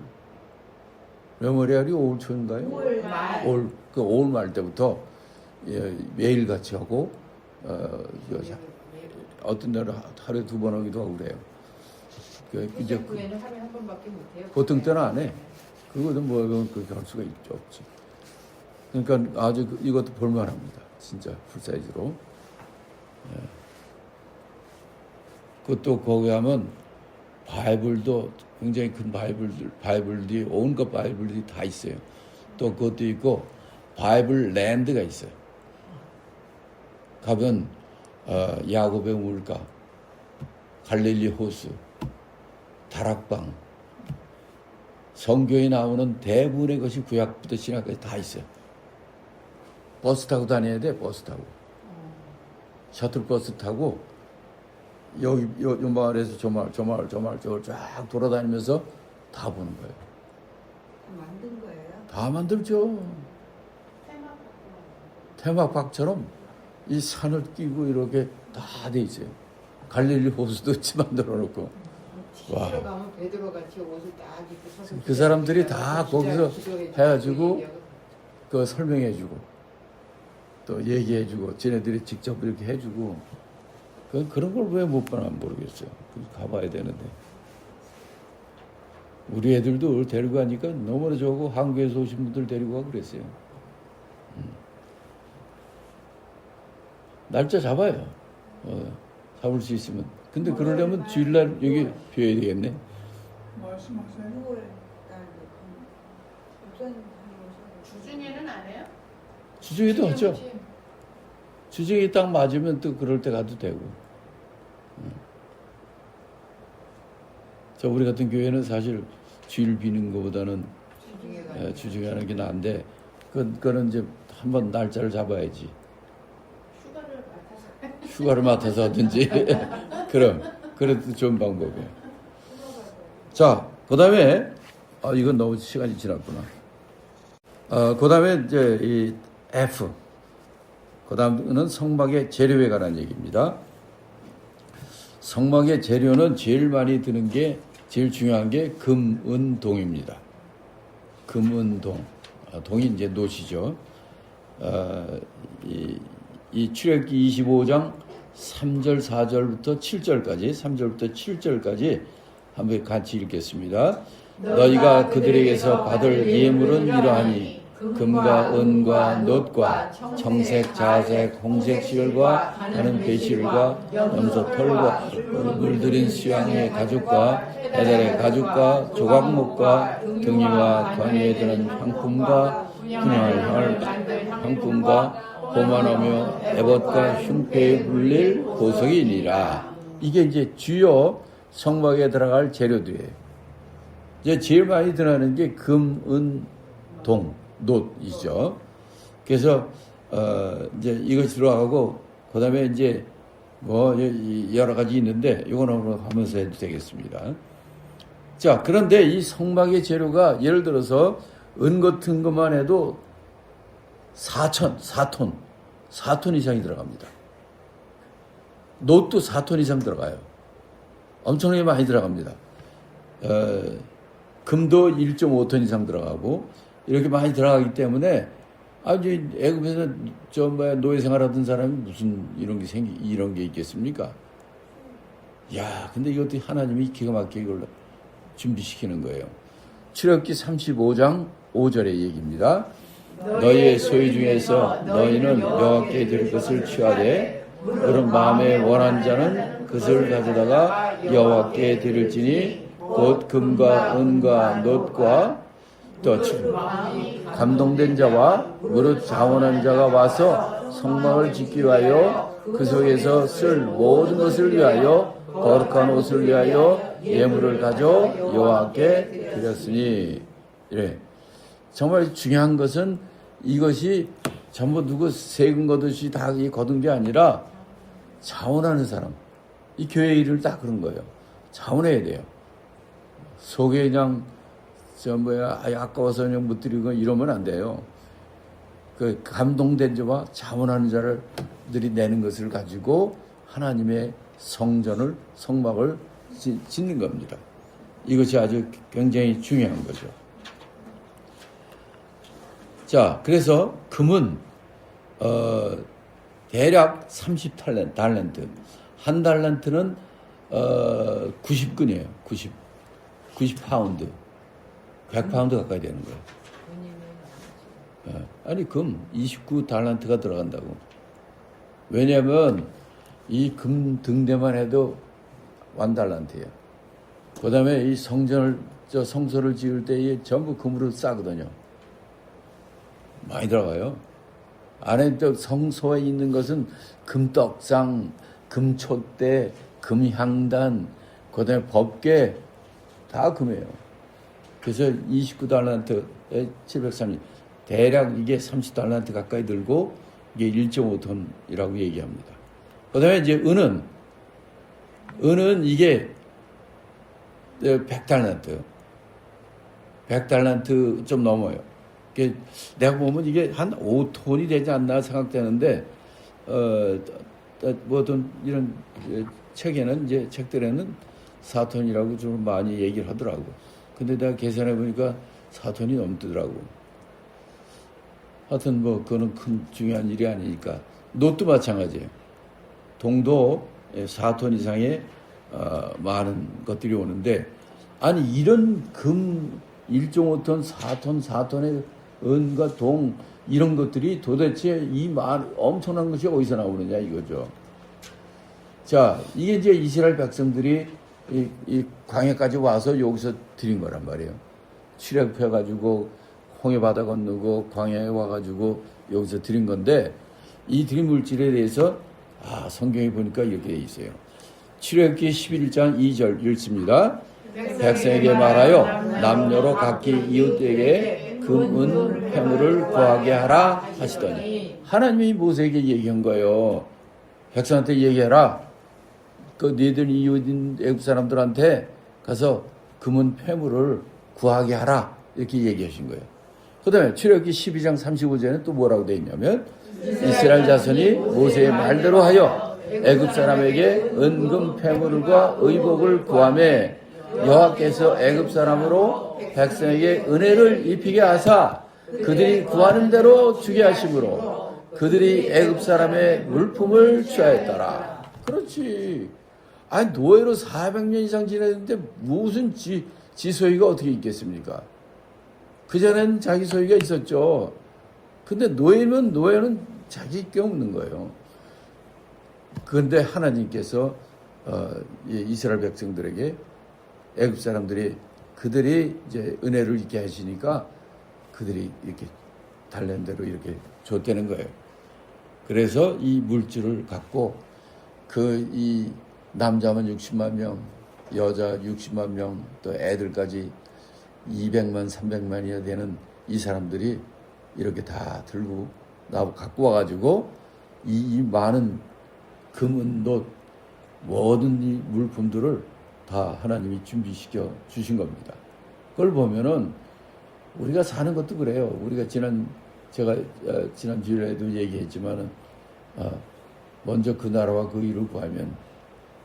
5월 초인가요? 5월 말 때부터 매일 같이 하고 어떤 날은 하루에 2번 하기도 하고 그래요. 이제 교회는 하루에 한 번밖에 못해요. 보통 때는 안 해. 그거는 뭐 그렇게 할 수가 없지. 그러니까 아주 이것도 볼만합니다. 진짜 풀사이즈로. 예. 그것도 거기 하면 바이블도 굉장히 큰 바이블들이 온갖 바이블들이 다 있어요. 또 그것도 있고 바이블 랜드가 있어요. 가면 야곱의 우물가, 갈릴리 호수, 다락방, 성경에 나오는 대부분의 것이 구약부터 신약까지 다 있어요. 버스 타고 다녀야 돼. 버스 타고 셔틀버스 타고 요 마을에서 저 마을 저걸 쫙 돌아다니면서 다 보는 거예요. 만든 거예요? 다 만들죠. 테마파크처럼 이 산을 끼고 이렇게 다 돼 있어요. 갈릴리 호수도 만들어 놓고. 와. 가면 베드로 같이 옷을 딱 입고 서서 그 사람들이 다 거기서 해가지고 그 설명해주고 또 얘기해주고 쟤네들이 직접 이렇게 해주고 그런 걸 왜 못 봐나 모르겠어요. 가봐야 되는데 우리 애들도 데리고 가니까 너무나 좋고 한국에서 오신 분들 데리고 가고 그랬어요. 날짜 잡아요. 잡을 수 있으면. 근데 그러려면 주일날 여기 비워야 되겠네. 말씀하세요. 6월 달 주중에는 안 해요? 주중에도 하죠. 주중에 딱 맞으면 또 그럴 때 가도 되고. 저 우리 같은 교회는 사실 주일 비는 것보다는 주중에 하는 게 나은데 그거는 이제 한번 날짜를 잡아야지. 휴가를 맡아서 하든지. 그래도 좋은 방법이에요. 자, 그 다음에 이건 너무 시간이 지났구나. 그 다음에 이제 이 F. 그 다음은 성막의 재료에 관한 얘기입니다. 성막의 재료는 제일 많이 드는 게 제일 중요한 게 금, 은, 동입니다. 금, 은, 동. 동이 이제 노시죠. 이 출애굽기 25장 3절, 4절부터 7절까지, 3절부터 7절까지 한번 같이 읽겠습니다. 너희가 그들에게서 받을 예물은 이러하니 금과 은과 놋과 청색, 자색, 홍색 실과 다른 배실과 염소 털과 물들인 수양의 가죽과 배달의 가죽과 조각목과 등이와 관여에 드는 향품과 분향할 향품과 고만하며 에봇과 흉패에 불릴 보석이니라. 이게 이제 주요 성막에 들어갈 재료들이에요. 이제 제일 많이 들어가는 게 금, 은, 동, 놋이죠. 그래서 이제 이것이 들어가고 그다음에 이제 뭐 여러 가지 있는데 이거는 하면서 해도 되겠습니다. 자, 그런데 이 성막의 재료가 예를 들어서 은 같은 것만 해도 4톤 이상이 들어갑니다. 놋도 4톤 이상 들어가요. 엄청나게 많이 들어갑니다. 금도 1.5톤 이상 들어가고 이렇게 많이 들어가기 때문에 아주 애굽에서 노예 생활하던 사람이 무슨 이런 게 있겠습니까? 야, 근데 이것도 하나님이 기가 막히게 이걸 준비시키는 거예요. 출애굽기 35장 5절의 얘기입니다. 너희의 소유 중에서 너희는 여호와께 드릴 것을 취하되 그런 마음에 원한 자는 그것을 가져다가 여호와께 드릴지니 곧 금과 은과 놋과 또 감동된 자와 무릇 자원한 자가 와서 성막을 짓기 위하여 그 속에서 쓸 모든 것을 위하여 거룩한 옷을 위하여 예물을 가져 여호와께 드렸으니. 이래. 정말 중요한 것은 이것이 전부 누구 세금 거듯이 다 거둔 게 아니라 자원하는 사람. 이 교회 일을 딱 그런 거예요. 자원해야 돼요. 속에 그냥 아까워서 그냥 못 드리고 이러면 안 돼요. 그 감동된 자와 자원하는 자들이 내는 것을 가지고 하나님의 성막을 짓는 겁니다. 이것이 아주 굉장히 중요한 거죠. 자, 그래서 금은 대략 30달란트. 한 달란트는 90근이에요. 90파운드. 100파운드 가까이 되는 거예요. 아니, 금 29달란트가 들어간다고. 왜냐하면 이 금 등대만 해도 1달란트예요. 그 다음에 이 성소를 지을 때에 전부 금으로 싸거든요. 많이 들어가요. 안에 또 성소에 있는 것은 금떡상, 금촛대, 금향단, 그 다음에 법궤 다 금이에요. 그래서 29달란트에 730, 대략 이게 30달란트 가까이 들고 이게 1.5톤이라고 얘기합니다. 그 다음에 이제 은은 이게 100달란트 좀 넘어요. 내가 보면 이게 한 5톤이 되지 않나 생각되는데, 뭐든 이런 책에는, 이제 책들에는 4톤이라고 좀 많이 얘기를 하더라고. 근데 내가 계산해 보니까 4톤이 넘더라고. 하여튼 뭐, 그거는 큰 중요한 일이 아니니까. 놋도 마찬가지예요. 동도 4톤 이상의, 많은 것들이 오는데, 아니, 이런 금 1.5톤, 4톤의 은과 동, 이런 것들이 도대체 엄청난 것이 어디서 나오느냐 이거죠. 자, 이게 이제 이스라엘 백성들이 이 광야까지 와서 여기서 드린 거란 말이에요. 출애굽해가지고 홍해 바다 건너고 광야에 와가지고 여기서 드린 건데, 이 드린 물질에 대해서 성경에 보니까 이렇게 돼 있어요. 출애굽기 11장 2절 읽습니다. 백성에게 말하여 남녀로 각기 이웃에게 금, 은, 폐물을 구하게 하라 하시더니, 하나님이 모세에게 얘기한 거예요. 백성한테 얘기해라. 너희들 이웃인 애굽 사람들한테 가서 금은 폐물을 구하게 하라. 이렇게 얘기하신 거예요. 그 다음에 출애굽기 12장 35절에는 또 뭐라고 되어 있냐면, 이스라엘 자손이 모세의 말대로 하여 애굽 사람에게 은금 폐물과 의복을 구하매 여호와께서 애굽 사람으로 백성에게 은혜를 입히게 하사 그들이 구하는 대로 주게 하심으로 그들이 애굽 사람의 물품을 취하였더라. 그렇지. 아니, 노예로 400년 이상 지냈는데 무슨 지소유가 어떻게 있겠습니까? 그전엔 자기 소유가 있었죠. 근데 노예는 자기 게 없는 거예요. 그런데 하나님께서 이스라엘 백성들에게 애굽 사람들이 그들이 이제 은혜를 있게 하시니까 그들이 이렇게 달란 대로 이렇게 줬다는 거예요. 그래서 이 물질을 갖고 이 남자만 60만 명, 여자 60만 명, 또 애들까지 200만, 300만이나 되는 이 사람들이 이렇게 다 들고 갖고 와가지고 이 많은 금은 놋 모든 이 물품들을 다 하나님이 준비시켜 주신 겁니다. 그걸 보면은 우리가 사는 것도 그래요. 우리가 제가 지난 주일에도 얘기했지만은 먼저 그 나라와 그 일을 구하면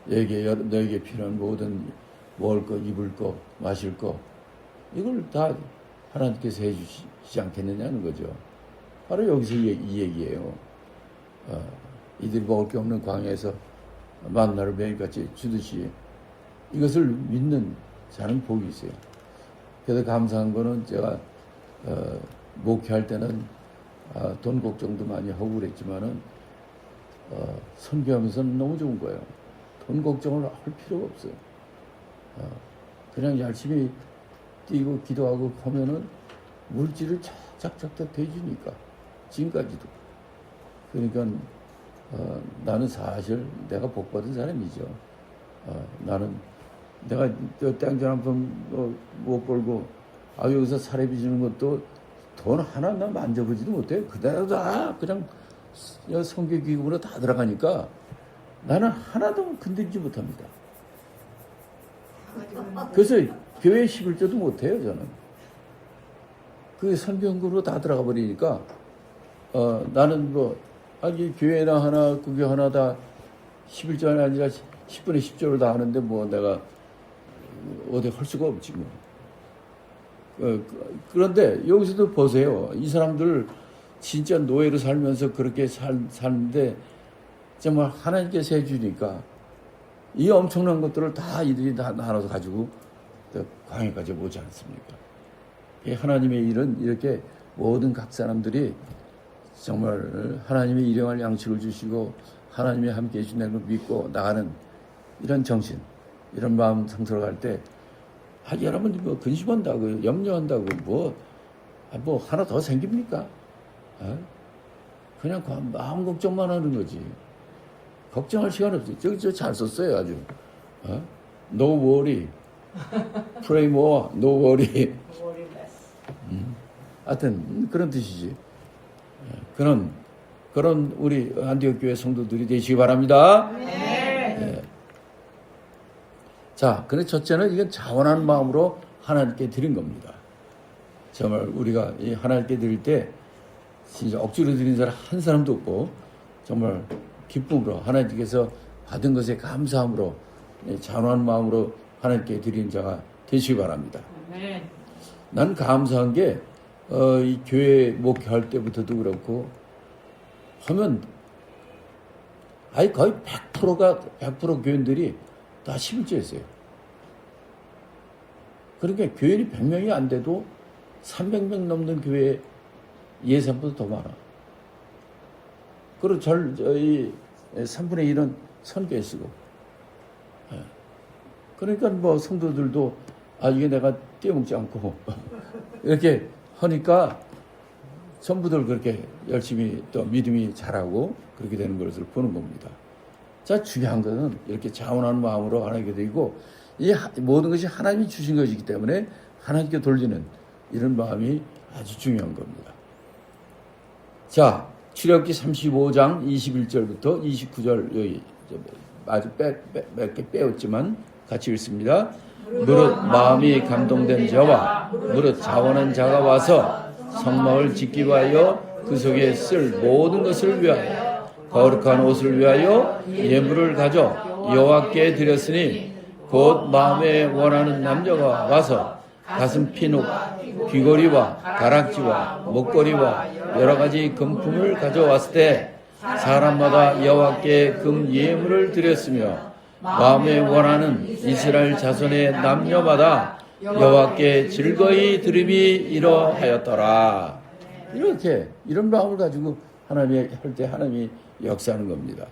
너에게 필요한 모든 먹을 거, 입을 거, 마실 거 이걸 다 하나님께서 해주시지 않겠느냐는 거죠. 바로 여기서 이 얘기예요. 이들이 먹을 게 없는 광야에서 만나를 매일같이 주듯이 이것을 믿는 자는 복이 있어요. 그래서 감사한 거는 제가 목회할 때는 돈 걱정도 많이 하고 그랬지만은 선교하면서는 너무 좋은 거예요. 돈 걱정을 할 필요가 없어요. 그냥 열심히 뛰고 기도하고 하면은 물질을 착착착 대주니까 지금까지도. 그러니까 나는 사실 내가 복받은 사람이죠. 나는 내가 땡전 한 번 못 벌고 여기서 사례비 주는 것도 돈 하나 나 만져보지도 못해요. 그대로 다 그냥 선교기금으로 다 들어가니까 나는 하나도 건드리지 못합니다. 그래서 교회 11조도 못해요. 저는 그 선교기금으로 다 들어가 버리니까 나는 이 교회나 하나 국교 하나 다 11조가 아니라 10분의 10조를 다 하는데 내가 어디 할 수가 없지 뭐. 그런데 여기서도 보세요. 이 사람들 진짜 노예로 살면서 그렇게 사는데 정말 하나님께서 해주니까 이 엄청난 것들을 다 이들이 다 나눠서 가지고 광야까지 오지 않습니까? 하나님의 일은 이렇게 모든 각 사람들이 정말 하나님의 일용할 양식을 주시고 하나님이 함께 해주신다는 걸 믿고 나가는 이런 정신, 이런 마음 상태로 갈 때 여러분 근심한다고 염려한다고 하나 더 생깁니까? 그냥 마음 걱정만 하는 거지. 걱정할 시간 없어요. 저 잘 썼어요 아주. No worry, pray more, no worry. worry less. 하여튼 그런 뜻이지. 그런 우리 안디옥 교회 성도들이 되시기 바랍니다. 네. 자, 그래 첫째는 이건 자원하는 마음으로 하나님께 드린 겁니다. 정말 우리가 이 하나님께 드릴 때 진짜 억지로 드린 사람 한 사람도 없고 정말 기쁨으로 하나님께서 받은 것에 감사함으로 자원하는 마음으로 하나님께 드리는 자가 되시기 바랍니다. 난 감사한 게 이 교회 목회할 때부터도 그렇고 하면 거의 100% 교인들이 다 11조였어요. 그러니까 교인이 100명이 안 돼도 300명 넘는 교회 예산보다 더 많아. 그리고 저희 3분의 1은 선교에 쓰고. 그러니까 성도들도 이게 내가 떼먹지 않고 이렇게 하니까 전부들 그렇게 열심히 또 믿음이 자라고 그렇게 되는 것을 보는 겁니다. 자, 중요한 것은 이렇게 자원하는 마음으로 하나님께 드리고 이 모든 것이 하나님이 주신 것이기 때문에 하나님께 돌리는 이런 마음이 아주 중요한 겁니다. 자, 출애굽기 35장 21절부터 29절 여기 아주 몇 개 빼었지만 같이 읽습니다. 무릇 마음이 감동된 자와 무릇 자원한 자가 와서 성막을 짓기 위하여 그 속에 쓸 모든 것을 위하여 거룩한 옷을 위하여 예물을 가져 여호와께 드렸으니 곧 마음에 원하는 남녀가 와서 가슴 피눅 귀걸이와 가락지와 목걸이와 여러 가지 금품을 가져왔을 때 사람마다 여호와께 금 예물을 드렸으며 마음에 원하는 이스라엘 자손의 남녀마다 여호와께 즐거이 드림이 이러하였더라. 이렇게 이런 마음을 가지고 하나님이 할 때 하나님이 역사하는 겁니다.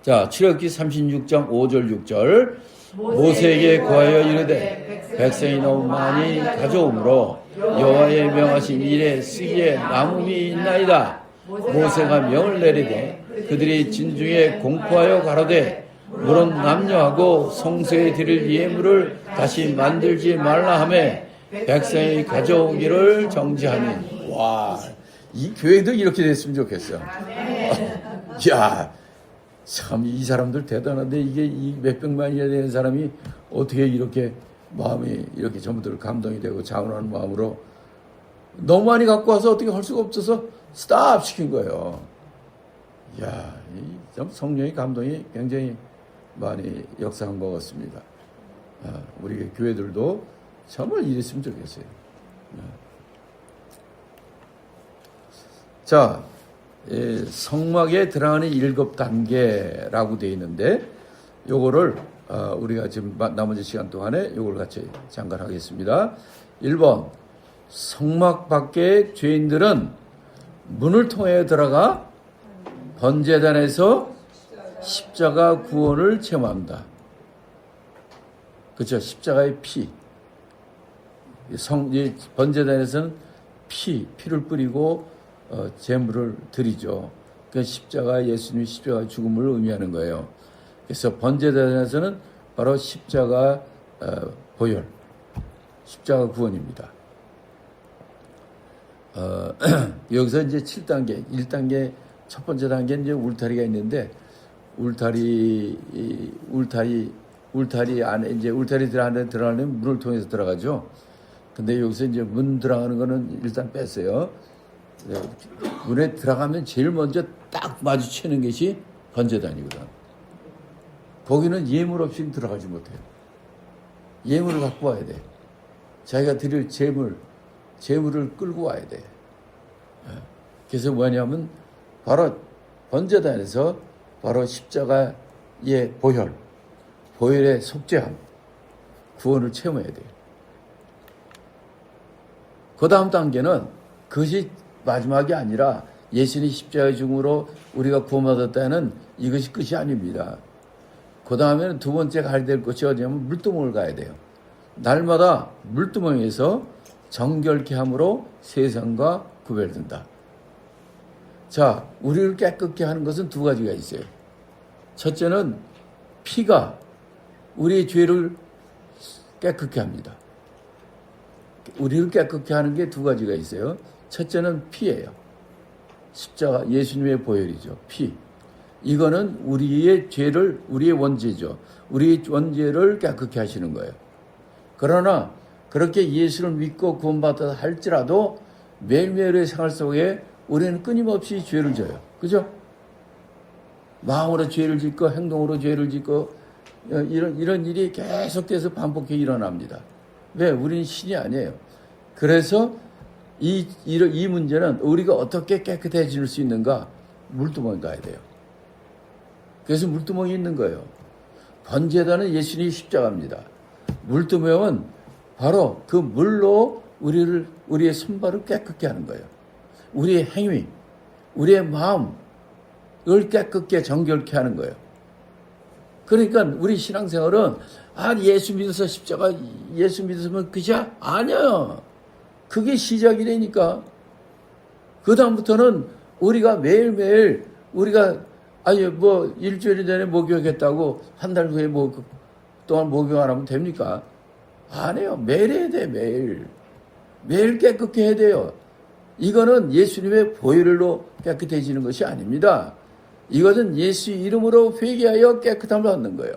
자, 출애굽기 36장 5절 6절 모세에게 구하여 이르되 백성이 너무 많이 가져오므로 여호와의 명하신 일에 쓰기에 남음이 있나이다. 모세가 명을 내리되 그들이 진중에 공포하여 가로되 물은 남녀하고 성소에 드릴 예물을 다시 만들지 말라 하매 백성이 가져오기를 정지하니. 와, 이 교회도 이렇게 됐으면 좋겠어. 야, 참 이 사람들 대단한데 이게 이 몇백만이나 되는 사람이 어떻게 이렇게 마음이 이렇게 전부들 감동이 되고 자원하는 마음으로 너무 많이 갖고 와서 어떻게 할 수가 없어서 스탑 시킨 거예요. 야, 이 성령의 감동이 굉장히 많이 역사한 것 같습니다. 우리 교회들도 정말 이랬으면 좋겠어요. 자, 성막에 들어가는 7단계라고 되어 있는데 요거를 우리가 지금 나머지 시간 동안에 요걸 같이 잠깐 하겠습니다. 1번, 성막 밖의 죄인들은 문을 통해 들어가 번제단에서 십자가 구원을 체험합니다. 그렇죠? 십자가의 피. 번제단에서는 피를 뿌리고 제물을 드리죠. 그 십자가, 예수님이 십자가 죽음을 의미하는 거예요. 그래서 번제단에서는 바로 십자가 보혈, 십자가 구원입니다. 여기서 이제 7단계, 1단계 첫 번째 단계는 이제 울타리가 있는데 울타리 안에 이제 울타리 안에 들어가는 문을 통해서 들어가죠. 근데 여기서 이제 문 들어가는 거는 일단 뺐어요. 문에 들어가면 제일 먼저 딱 마주치는 것이 번제단이거든. 거기는 예물 없이 들어가지 못해요. 예물을 갖고 와야 돼. 자기가 드릴 재물을 끌고 와야 돼. 그래서 뭐냐면 바로 번제단에서 바로 십자가의 보혈의 속죄함, 구원을 체험해야 돼요. 그 다음 단계는 그것이 마지막이 아니라 예수님이 십자가의 죽음으로 우리가 구원받았다는 이것이 끝이 아닙니다. 그 다음에는 두 번째 가야 될 곳이 어디냐면 물두멍을 가야 돼요. 날마다 물두멍에서 정결케 함으로 세상과 구별된다. 자, 우리를 깨끗게 하는 것은 두 가지가 있어요. 첫째는 피가 우리의 죄를 깨끗게 합니다. 우리를 깨끗게 하는 게 두 가지가 있어요. 첫째는 피예요. 십자가, 예수님의 보혈이죠. 피. 이거는 우리의 죄를, 우리의 원죄죠. 우리의 원죄를 깨끗게 하시는 거예요. 그러나 그렇게 예수를 믿고 구원받았다 할지라도 매일매일의 생활 속에 우리는 끊임없이 죄를 져요. 그죠? 마음으로 죄를 짓고 행동으로 죄를 짓고 이런 일이 계속돼서 반복해 일어납니다. 왜? 우리는 신이 아니에요. 그래서 이 문제는 우리가 어떻게 깨끗해질 수 있는가? 물두멍에 가야 돼요. 그래서 물두멍이 있는 거예요. 번제단은 예수님이 십자가입니다. 물두멍은 바로 그 물로 우리의 손발을 깨끗게 하는 거예요. 우리의 행위, 우리의 마음을 깨끗게 정결케 하는 거예요. 그러니까 우리 신앙생활은 예수 믿어서 십자가 예수 믿었으면 그자? 아니야. 그게 시작이라니까. 그 다음부터는 우리가 매일매일 우리가 일주일 전에 목욕했다고 한 달 후에 동안 목욕 안 하면 됩니까? 안 해요. 매일 해야 돼. 매일 깨끗게 해야 돼요. 이거는 예수님의 보혈로 깨끗해지는 것이 아닙니다. 이것은 예수 이름으로 회개하여 깨끗함을 얻는 거예요.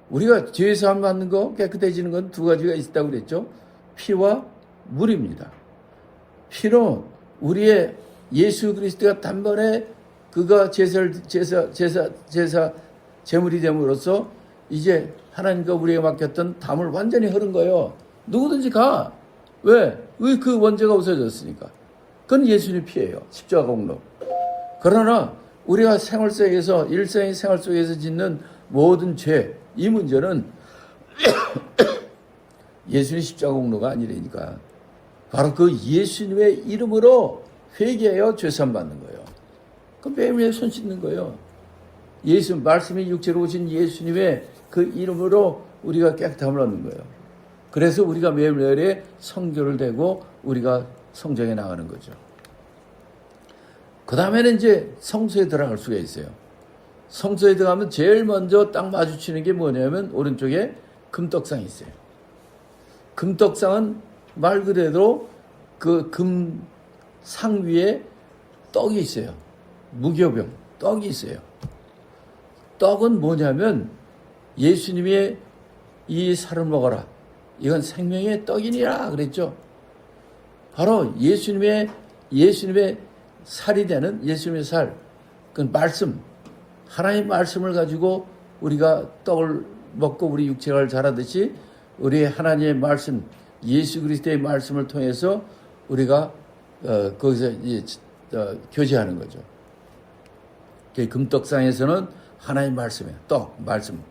우리가 죄사함 받는 거, 깨끗해지는 건 두 가지가 있다고 그랬죠. 피와 물입니다. 피로 우리의 예수 그리스도가 단번에 그가 제물이 됨으로써 이제 하나님과 우리에게 맡겼던 담을 완전히 흐른 거예요. 누구든지 가. 왜 그 원죄가 없어졌으니까. 그건 예수님의 피예요. 십자가 공로. 그러나 우리가 생활 속에서 일상의 생활 속에서 짓는 모든 죄, 이 문제는 예수님 십자가 공로가 아니라니까. 바로 그 예수님의 이름으로 회개하여 죄산 받는 거예요. 그 매일매일 손 씻는 거예요. 예수 말씀이 육체로 오신 예수님의 그 이름으로 우리가 깨끗함을 얻는 거예요. 그래서 우리가 매일매일에 성교를 대고 우리가 성전에 나가는 거죠. 그 다음에는 이제 성소에 들어갈 수가 있어요. 성소에 들어가면 제일 먼저 딱 마주치는 게 뭐냐면 오른쪽에 금떡상이 있어요. 금떡상은 말 그대로 그 금상 위에 떡이 있어요. 무교병, 떡이 있어요. 떡은 뭐냐면 예수님의 이 살을 먹어라. 이건 생명의 떡이니라 그랬죠. 바로 예수님의 살이 되는 예수님의 살, 그 말씀, 하나님의 말씀을 가지고 우리가 떡을 먹고 우리 육체가 자라듯이 우리의 하나님의 말씀, 예수 그리스도의 말씀을 통해서 우리가 거기서 교제하는 거죠. 금떡상에서는 하나님의 말씀이에요. 떡, 말씀.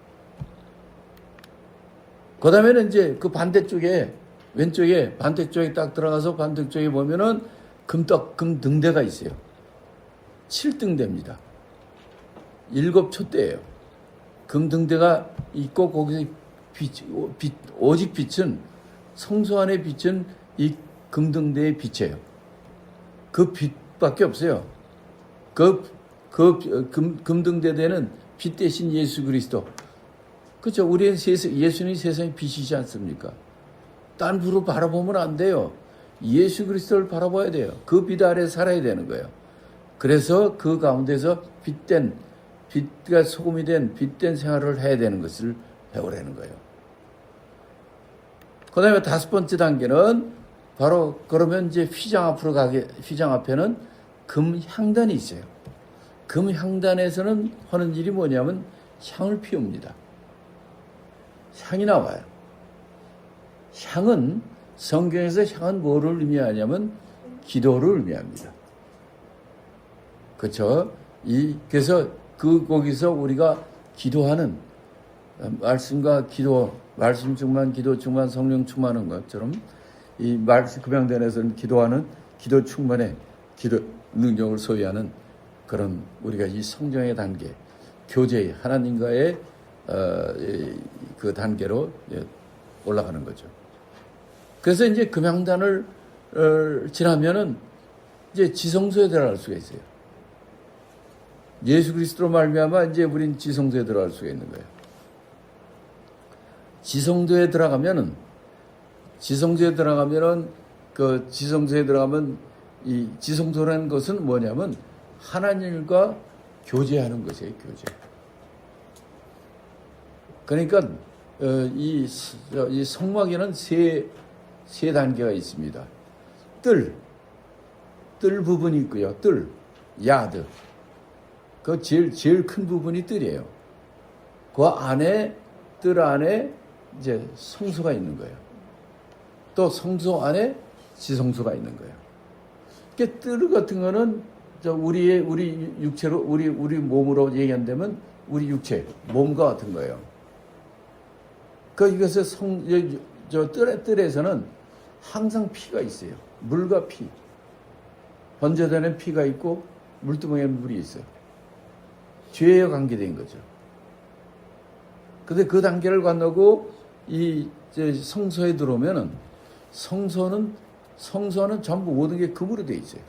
그 다음에는 이제 그 반대쪽에, 왼쪽에, 반대쪽에 딱 들어가서 반대쪽에 보면은 금등대가 있어요. 7등대입니다. 7촛대예요. 금등대가 있고 거기서 오직 빛은 성소 안에 빛은 이 금등대의 빛이에요. 그 빛밖에 없어요. 금등대대는 빛 대신 예수 그리스도. 그렇죠. 우리는 예수님이 세상의 빛이지 않습니까? 딴 불을 바라보면 안 돼요. 예수 그리스도를 바라봐야 돼요. 그 빛 아래 살아야 되는 거예요. 그래서 그 가운데서 빛과 소금이 된 빛된 생활을 해야 되는 것을 배우라는 거예요. 그 다음에 5번째 단계는 바로 그러면 이제 휘장 앞에는 금향단이 있어요. 금향단에서는 하는 일이 뭐냐면 향을 피웁니다. 향이 나와요. 향은 성경에서 향은 뭐를 의미하냐면 기도를 의미합니다. 그렇죠? 그래서 거기서 우리가 기도하는 말씀과 기도, 말씀 충만, 기도 충만, 성령 충만한 것처럼 이 말씀 금양단에서는 기도하는 기도 충만의 기도 능력을 소유하는 그런 우리가 이 성령의 단계, 교제의 하나님과의 그 단계로 올라가는 거죠. 그래서 이제 금양단을 지나면은 이제 지성소에 들어갈 수가 있어요. 예수 그리스도로 말미암아 이제 우린 지성소에 들어갈 수가 있는 거예요. 지성소에 들어가면 이 지성소라는 것은 뭐냐면 하나님과 교제하는 것이에요. 교제. 그러니까 이 성막에는 세 단계가 있습니다. 뜰 부분이 있고요. 야드. 그 제일 큰 부분이 뜰이에요. 그 안에 뜰 안에 이제 성소가 있는 거예요. 또 성소 안에 지성소가 있는 거예요. 그 뜰 같은 거는 우리 육체로 우리 몸으로 얘기한다면 우리 육체 몸과 같은 거예요. 이것을 뜰에서는 항상 피가 있어요. 물과 피. 번제단에 피가 있고 물두멍에 물이 있어요. 죄에 관계된 거죠. 근데 그 단계를 건너고 성소에 들어오면은 성소는 전부 모든 게 금으로 돼 있어요.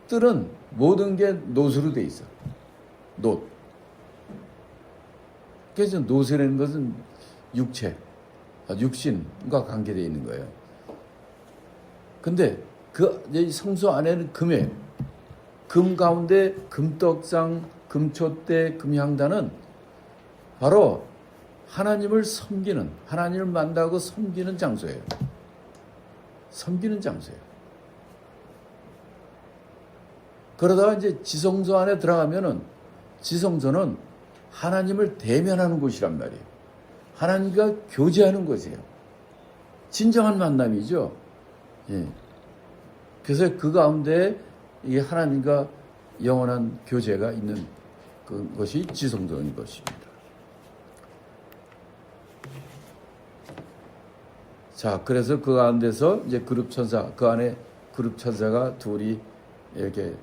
뜰은 모든 게 놋으로 돼 있어. 놋. 그래서 놋이라는 것은 육체, 육신과 관계되어 있는 거예요. 근데 이 성소 안에는 금이에요. 금 가운데 금떡상, 금촛대, 금향단은 바로 하나님을 섬기는, 하나님을 만나고 섬기는 장소예요. 섬기는 장소예요. 그러다가 이제 지성소 안에 들어가면은 지성소는 하나님을 대면하는 곳이란 말이에요. 하나님과 교제하는 곳이에요. 진정한 만남이죠. 예. 그래서 그 가운데 이 하나님과 영원한 교제가 있는 그것이 지성소인 것입니다. 자, 그래서 그 가운데서 이제 그룹 천사, 그 안에 그룹 천사가 둘이 이렇게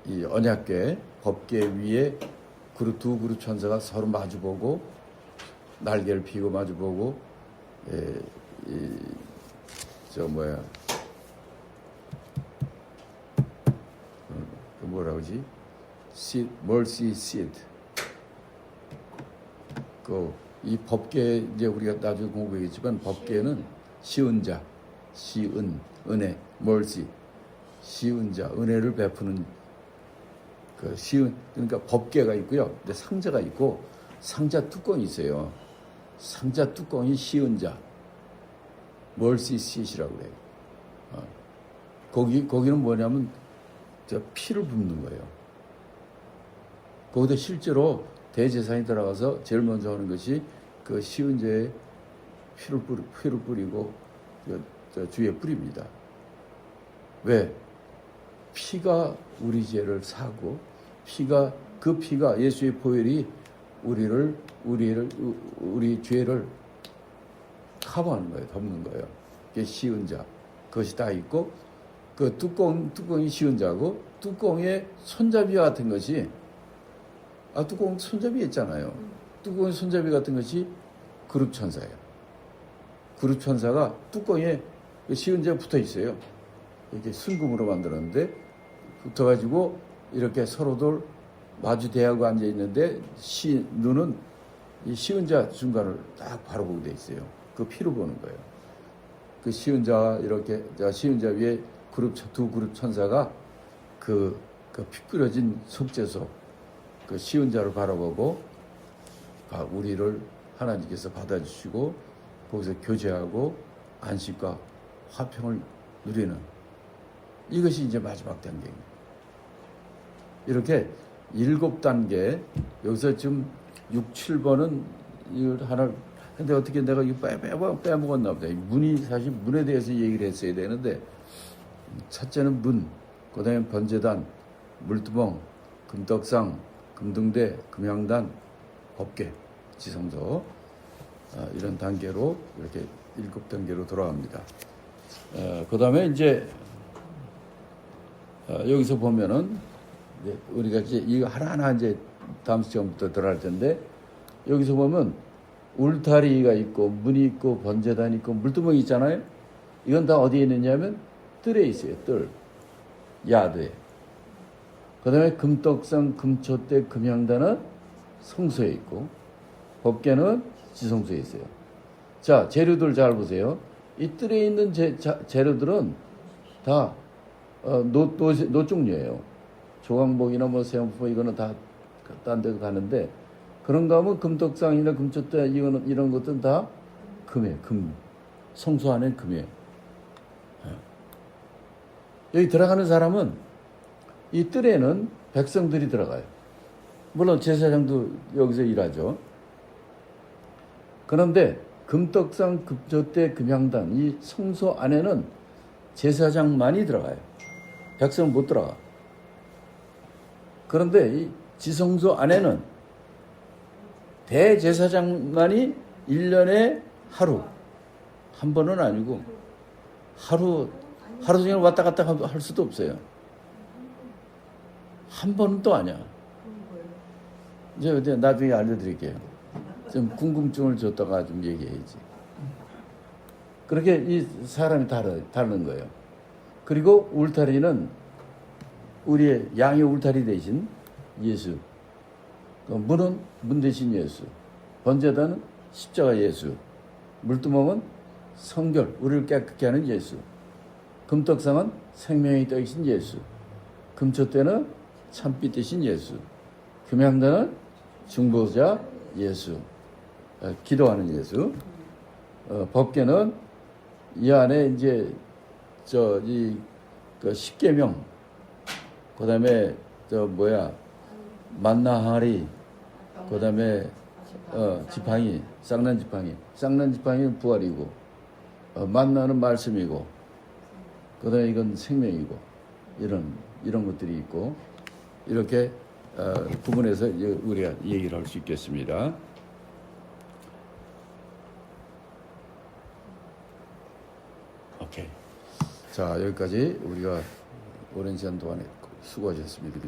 이 언약궤 법궤 위에 두 그룹 천사가 서로 마주보고 날개를 피고 마주보고 뭐라 그러지? mercy seat. 이 법궤 이제 우리가 나중에 공부하겠지만 법궤는 시은 자, 시은 은혜, mercy, 시은 자, 은혜를 베푸는 그 시은 그러니까 법궤가 있고요. 근데 상자가 있고 상자 뚜껑이 있어요. 상자 뚜껑이 시은 자, mercy seat이라고 그래요. 거기는 뭐냐면 저 피를 붓는 거예요. 거기다 실제로 대제사장이 들어가서 제일 먼저 하는 것이 그 시은제에 피를 뿌리고 저 주위에 뿌립니다. 왜? 피가 우리 죄를 사고 그 피가 예수의 보혈이 우리 죄를 커버하는 거예요. 덮는 거예요. 그게 시은자. 그것이 다 있고 그 뚜껑이 시은자고 뚜껑에 손잡이 같은 것이 뚜껑 손잡이 있잖아요. 뚜껑 손잡이 같은 것이 그룹 천사예요. 그룹 천사가 뚜껑에 시은자가 붙어 있어요. 이렇게 순금으로 만들었는데 붙어가지고 이렇게 서로들 마주 대하고 앉아 있는데 눈은 이 시은자 중간을 딱 바라보게 돼 있어요. 그 피로 보는 거예요. 그 시은자 이렇게 시은자 위에 두 그룹 천사가 그 피 뿌려진 속죄소 그 시은자를 바라보고 우리를 하나님께서 받아주시고 거기서 교제하고 안식과 화평을 누리는 이것이 이제 마지막 단계입니다. 이렇게 7단계 여기서 지금 6, 7번은 이걸 하나 근데 어떻게 내가 이거 빼먹었나 보다. 사실 문에 대해서 얘기를 했어야 되는데 첫째는 문, 그 다음에 번제단, 물두멍, 금떡상, 금등대, 금향단, 법궤, 지성소 이런 단계로 이렇게 7단계로 돌아갑니다. 그 다음에 이제 여기서 보면은 이제 우리가 이제 이거 하나하나 이제 다음 시간부터 들어갈 텐데 여기서 보면 울타리가 있고 문이 있고 번제단이 있고 물두멍이 있잖아요. 이건 다 어디에 있느냐면 뜰에 있어요. 뜰, 야드에. 그 다음에 금떡상, 금촛대, 금향단은 성소에 있고 법궤는 지성소에 있어요. 자, 재료들 잘 보세요. 이 뜰에 있는 재료들은 다 노 종류예요. 조각목이나 뭐 세용품 이거는 다 딴 데도 가는데 그런가 하면 금떡상이나 금촛대 이런 것들은 다 금이에요. 금. 성소 안에 금이에요. 여기 들어가는 사람은 이 뜰에는 백성들이 들어가요. 물론 제사장도 여기서 일하죠. 그런데 금떡상, 금촛대, 금향단 이 성소 안에는 제사장만이 들어가요. 백성은 못 들어가. 그런데 이 지성소 안에는 대제사장만이 1년에 하루, 한 번은 아니고 하루 종일 왔다 갔다 할 수도 없어요. 한 번은 또 아니야. 이제 나중에 알려드릴게요. 좀 궁금증을 줬다가 좀 얘기해야지. 그렇게 이 사람이 다른 거예요. 그리고 울타리는 우리의 양의 울타리 대신 예수. 문은 문 대신 예수. 번제단은 십자가 예수. 물두멍은 성결, 우리를 깨끗게 하는 예수. 금떡상은 생명의 떡이신 예수. 금촛대는 참빛 대신 예수. 금향단은 중보자 예수. 기도하는 예수. 법궤는 이 안에 이제 그 십계명, 그 다음에 만나하리, 그 다음에 지팡이, 쌍난 지팡이는 부활이고, 만나는 말씀이고, 그 다음에 이건 생명이고, 이런 것들이 있고, 이렇게 구분해서 우리가 얘기를 할 수 있겠습니다. 자, 여기까지 우리가 오랜 시간 동안에 수고하셨습니다.